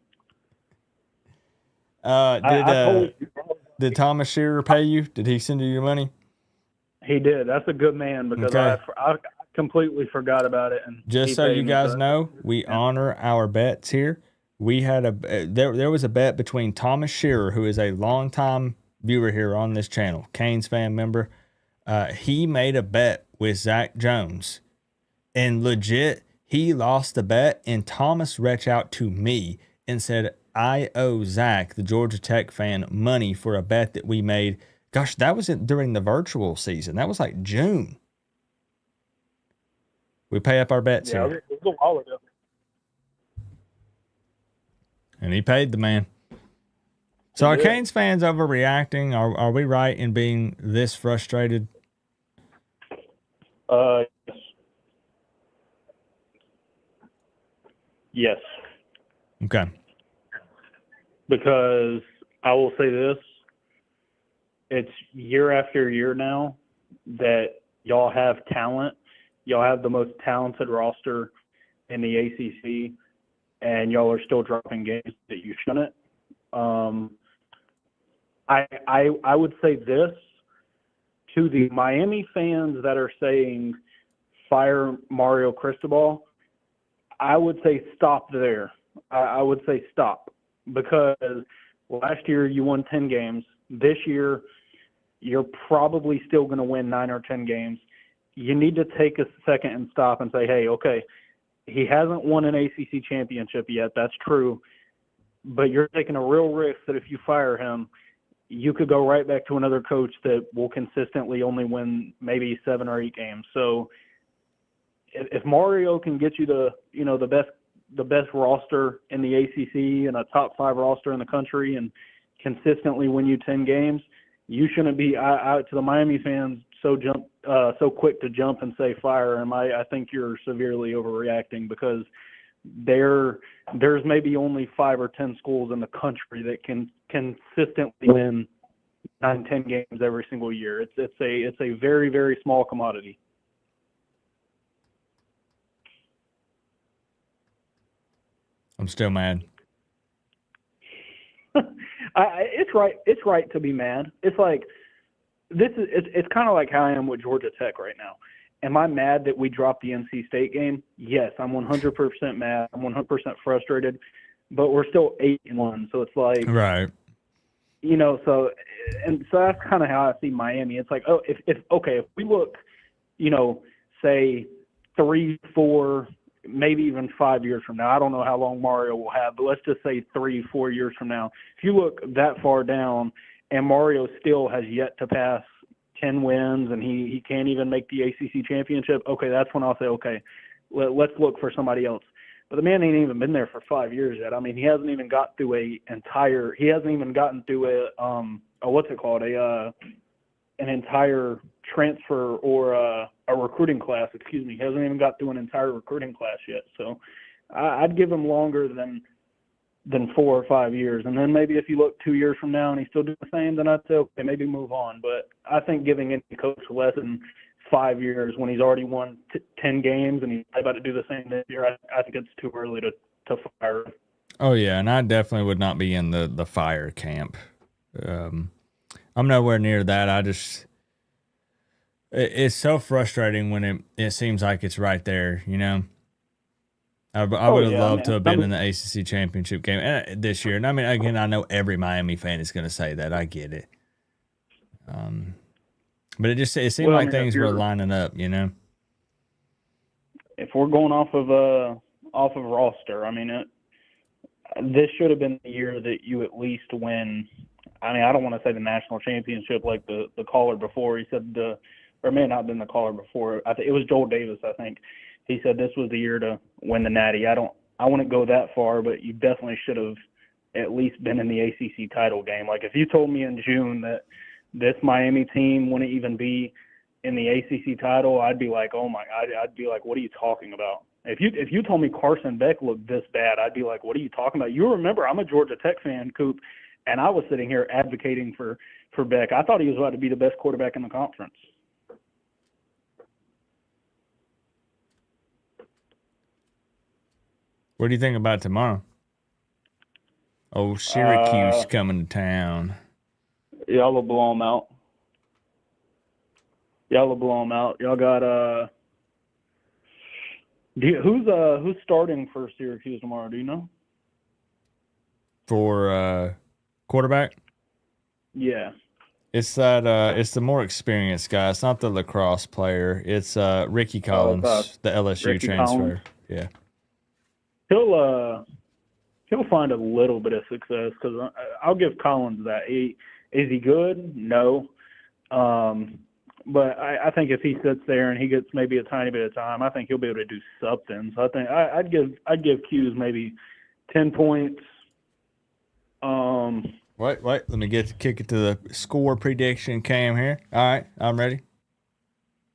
Did Thomas Shearer pay you? Did he send you your money? He did. That's a good man because Okay. I completely forgot about it. And just so you guys know, we honor our bets here. We had there was a bet between Thomas Shearer, who is a longtime viewer here on this channel, Canes fan member. He made a bet with Zach Jones, and legit, he lost the bet. And Thomas reached out to me and said, "I owe Zach, the Georgia Tech fan, money for a bet that we made." Gosh, that was during the virtual season. That was like June. We pay up our bets here. It was a while ago. And he paid the man. So are Canes fans overreacting? Are we right in being this frustrated? Yes. Okay. Because I will say this, it's year after year now that y'all have talent. Y'all have the most talented roster in the ACC, and y'all are still dropping games that you shouldn't. I would say this to the Miami fans that are saying fire Mario Cristobal. I would say stop there. I would say stop, because last year you won 10 games. This year you're probably still going to win 9 or 10 games. You need to take a second and stop and say, hey, okay, he hasn't won an ACC championship yet. That's true. But you're taking a real risk that if you fire him, you could go right back to another coach that will consistently only win maybe 7 or 8 games. So if Mario can get you the best roster in the ACC and a top 5 roster in the country and consistently win you 10 games, you shouldn't be to the Miami fans so quick to jump and say fire him. I think you're severely overreacting, because there's maybe only 5 or 10 schools in the country that can consistently win 9-10 games every single year. It's a very, very small commodity. I'm still mad. It's right. It's right to be mad. It's like it's kind of like how I am with Georgia Tech right now. Am I mad that we dropped the NC State game? Yes, I'm 100% mad. I'm 100% frustrated, but we're still 8-1. So it's like, right. So that's kind of how I see Miami. It's like, oh, if we look, say 3, 4, maybe even 5 years from now, I don't know how long Mario will have, but let's just say 3, 4 years from now, if you look that far down and Mario still has yet to pass 10 wins and he can't even make the ACC championship, okay, that's when I'll say, okay, let's look for somebody else. But the man ain't even been there for 5 years yet. I mean, he hasn't even got through an entire transfer or a recruiting class, He hasn't even got through an entire recruiting class yet. So I'd give him longer than 4 or 5 years. And then maybe if you look 2 years from now and he's still doing the same, then I'd say, okay, maybe move on. But I think giving any coach less than 5 years when he's already won 10 games and he's about to do the same this year, I think it's too early to fire him. Oh, yeah, and I definitely would not be in the fire camp. I'm nowhere near that. It's so frustrating when it seems like it's right there, I would have loved to have been in the ACC championship game this year. And I mean, again, I know every Miami fan is going to say that. I get it. But it seemed like things were lining up, If we're going off of roster, I mean, this should have been the year that you at least win, I mean, I don't want to say the national championship like the caller before. He said or it may not have been the caller before. I think it was Joel Davis. I think he said this was the year to win the Natty. I wouldn't go that far, but you definitely should have at least been in the ACC title game. Like if you told me in June that this Miami team wouldn't even be in the ACC title, I'd be like, oh my, I'd be like, what are you talking about? If you told me Carson Beck looked this bad, I'd be like, what are you talking about? You remember, I'm a Georgia Tech fan, Coop, and I was sitting here advocating for Beck. I thought he was about to be the best quarterback in the conference. What do you think about tomorrow? Oh, Syracuse coming to town. Y'all will blow them out. Y'all got who's starting for Syracuse tomorrow? Do you know? For quarterback? Yeah. It's it's the more experienced guy. It's not the lacrosse player. It's Ricky Collins, the LSU Ricky transfer. Collins. Yeah. He'll find a little bit of success because I'll give Collins that. Is he good? No. But I think if he sits there and he gets maybe a tiny bit of time, I think he'll be able to do something. So I think I'd give Q's maybe 10 points. Wait, let me kick it to the score prediction cam here. All right, I'm ready.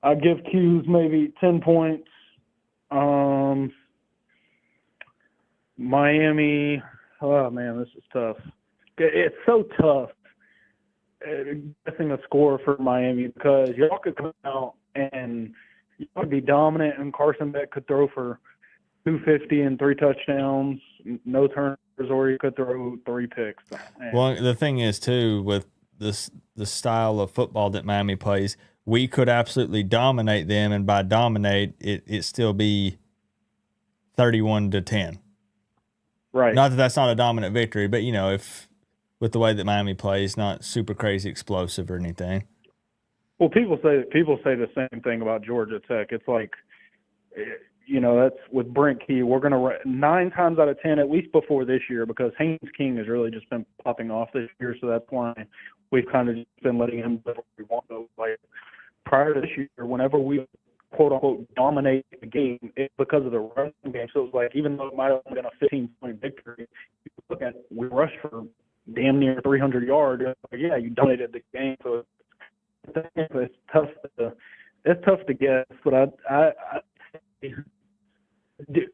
I'd give Q's maybe 10 points. Miami, oh man, this is tough. It's so tough guessing a score for Miami because y'all could come out and y'all could be dominant and Carson Beck could throw for 250 and 3 touchdowns, no turnovers, or he could throw 3 picks. Man. Well, the thing is too with the style of football that Miami plays, we could absolutely dominate them, and by dominate it still be 31-10. Right. Not that that's not a dominant victory, but if with the way that Miami plays, not super crazy explosive or anything. Well, people say the same thing about Georgia Tech. It's like, that's with Brent Key. We're going to 9 times out of 10, at least before this year, because Haynes King has really just been popping off this year. So that's why we've kind of just been letting him do what we want to. Like prior to this year, whenever we quote unquote dominate the game, it's because of the running game. So it was like, even though it might have been a 15-point victory, you look at we rushed for damn near 300 yards. Like, yeah, you dominated the game. So it's tough to guess. But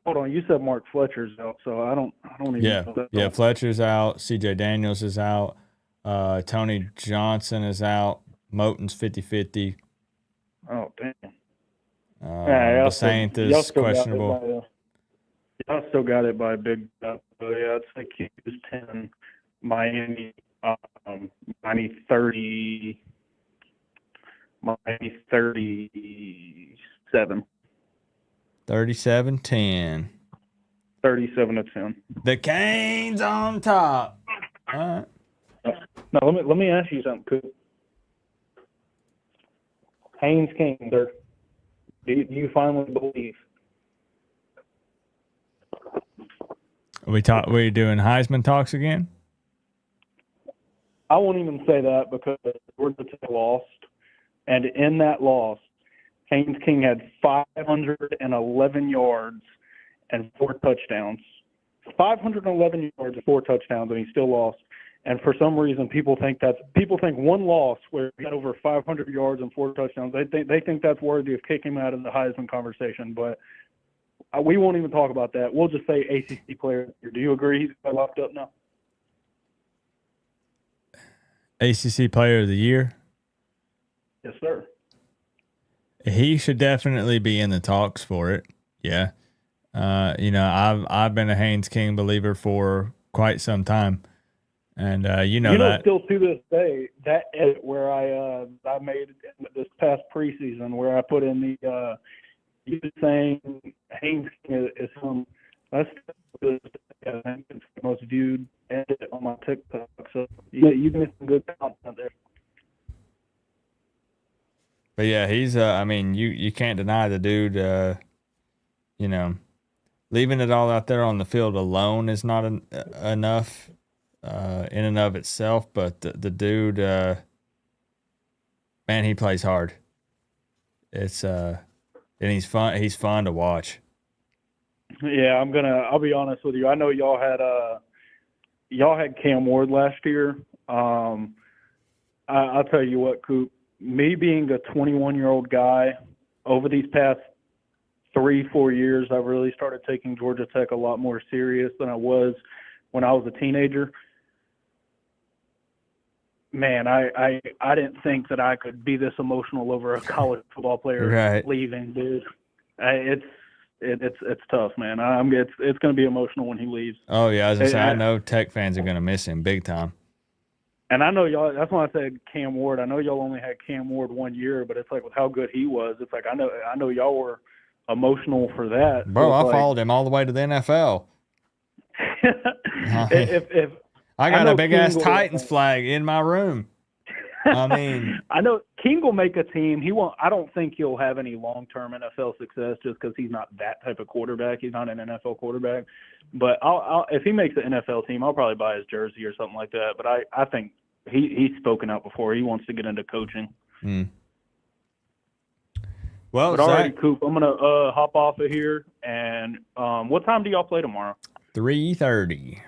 hold on, you said Mark Fletcher's out, so I don't even know. Yeah, Fletcher's out, CJ Daniels is out, Tony Johnson is out, Moten's 50-50. Oh damn. Saint is questionable. Y'all still got it by a big so yeah, it's like Q's 10, Miami 30, Miami 37. 37-10. 37-10. The Canes on top. All right. Now let me ask you something, Coop. Haynes King, do you finally believe? We doing Heisman talks again? I won't even say that because Georgia Tech lost, and in that loss, Haynes King had 511 yards and 4 touchdowns. 511 yards and 4 touchdowns, and he still lost. And for some reason, people think one loss where he had over 500 yards and 4 touchdowns. They think that's worthy of kicking him out of the Heisman conversation. But we won't even talk about that. We'll just say ACC player. Do you agree he's locked up now? ACC Player of the Year? Yes, sir. He should definitely be in the talks for it. Yeah. I've been a Haynes King believer for quite some time. And that. Still to this day, that edit where I made this past preseason where I put in the you saying Haynes King is him. That's I think it's the most viewed edit on my TikTok. So you can get some good content there. But yeah, he's you can't deny the dude. Leaving it all out there on the field alone is not enough. in and of itself, but the dude, man, he plays hard. It's and he's fun. He's fun to watch. Yeah, I'll be honest with you. I know y'all had Cam Ward last year. I'll tell you what, Coop, me being a 21-year-old guy, over these past 3-4 years, I've really started taking Georgia Tech a lot more serious than I was when I was a teenager. Man, I didn't think that I could be this emotional over a college football player leaving, dude. It's tough, man. It's going to be emotional when he leaves. Oh yeah, as I say, I know Tech fans are going to miss him big time. And I know y'all. That's why I said Cam Ward. I know y'all only had Cam Ward 1 year, but it's like with how good he was, it's like I know y'all were emotional for that. Bro, so I followed him all the way to the NFL. if I got a big ass Titans flag in my room. I mean, I know King will make a team. He won't. I don't think he'll have any long-term NFL success just because he's not that type of quarterback. He's not an NFL quarterback. But I'll if he makes an NFL team, I'll probably buy his jersey or something like that. But I think he's spoken out before. He wants to get into coaching. Well, but all right, Coop, I'm gonna hop off of here. And what time do y'all play tomorrow? 3:30.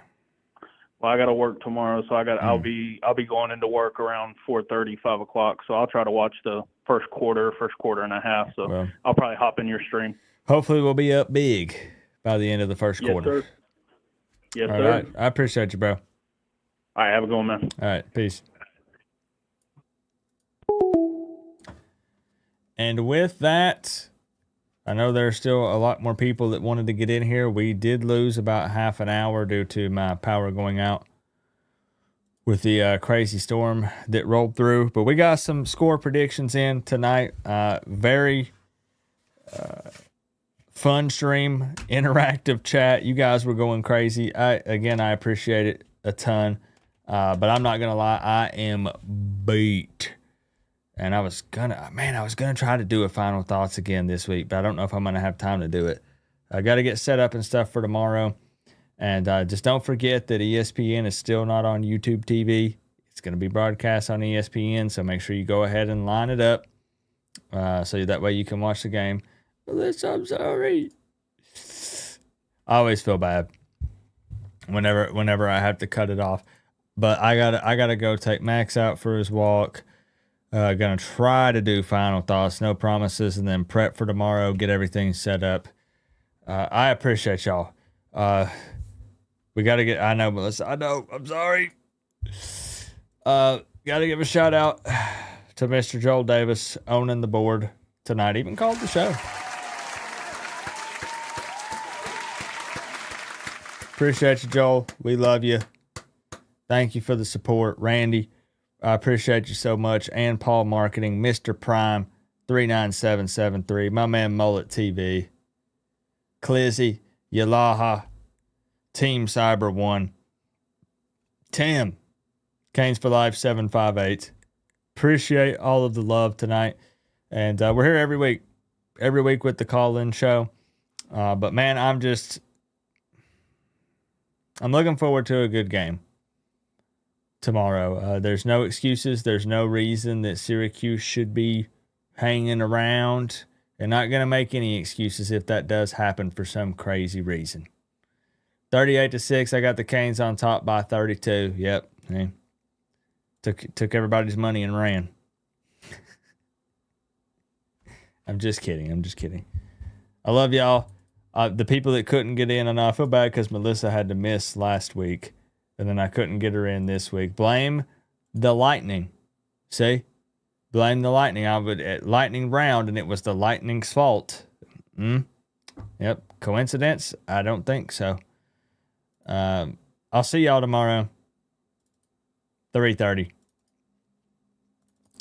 Well, I got to work tomorrow, so I'll be going into work around 4:30, 5 o'clock. So I'll try to watch the first quarter and a half. So I'll probably hop in your stream. Hopefully, we'll be up big by the end of the first quarter. Sir. Yes, all sir. Right. I appreciate you, bro. All right, have a good one, man. All right, peace. And with that, I know there's still a lot more people that wanted to get in here. We did lose about half an hour due to my power going out with the crazy storm that rolled through. But we got some score predictions in tonight. Very fun stream, interactive chat. You guys were going crazy. I appreciate it a ton. But I'm not going to lie, I am beat. And I was gonna try to do a final thoughts again this week, but I don't know if I'm gonna have time to do it. I got to get set up and stuff for tomorrow. And just don't forget that ESPN is still not on YouTube TV. It's gonna be broadcast on ESPN, so make sure you go ahead and line it up so that way you can watch the game. Melissa, I'm sorry. I always feel bad whenever I have to cut it off, but I gotta go take Max out for his walk. Gonna try to do final thoughts, no promises, and then prep for tomorrow, get everything set up. I appreciate y'all. We gotta get, I know, Melissa, I know, I'm sorry. Gotta give a shout out to Mr. Joel Davis owning the board tonight, even called the show. Appreciate you, Joel. We love you. Thank you for the support. Randy, I appreciate you so much. And Paul Marketing, Mr. Prime, 39773. My man Mullet TV. Clizzy, Yalaha, Team Cyber 1. Tim, Canes for Life 758. Appreciate all of the love tonight. And we're here every week with the call-in show. But man, I'm looking forward to a good game tomorrow. There's no excuses. There's no reason that Syracuse should be hanging around. They're not going to make any excuses if that does happen for some crazy reason. 38-6. I got the Canes on top by 32. Yep. Took everybody's money and ran. I'm just kidding. I love y'all. The people that couldn't get in, and I feel bad because Melissa had to miss last week, and then I couldn't get her in this week. Blame the Lightning. See? Blame the Lightning. I would at Lightning round, and it was the Lightning's fault. Yep. Coincidence? I don't think so. I'll see y'all tomorrow. 3:30.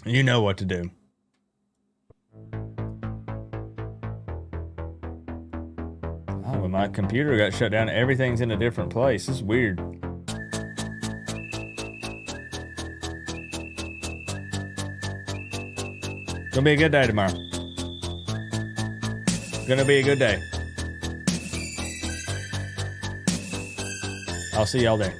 You know what to do. Oh, my computer got shut down. Everything's in a different place. This is weird. Gonna be a good day tomorrow. Gonna be a good day. I'll see y'all there.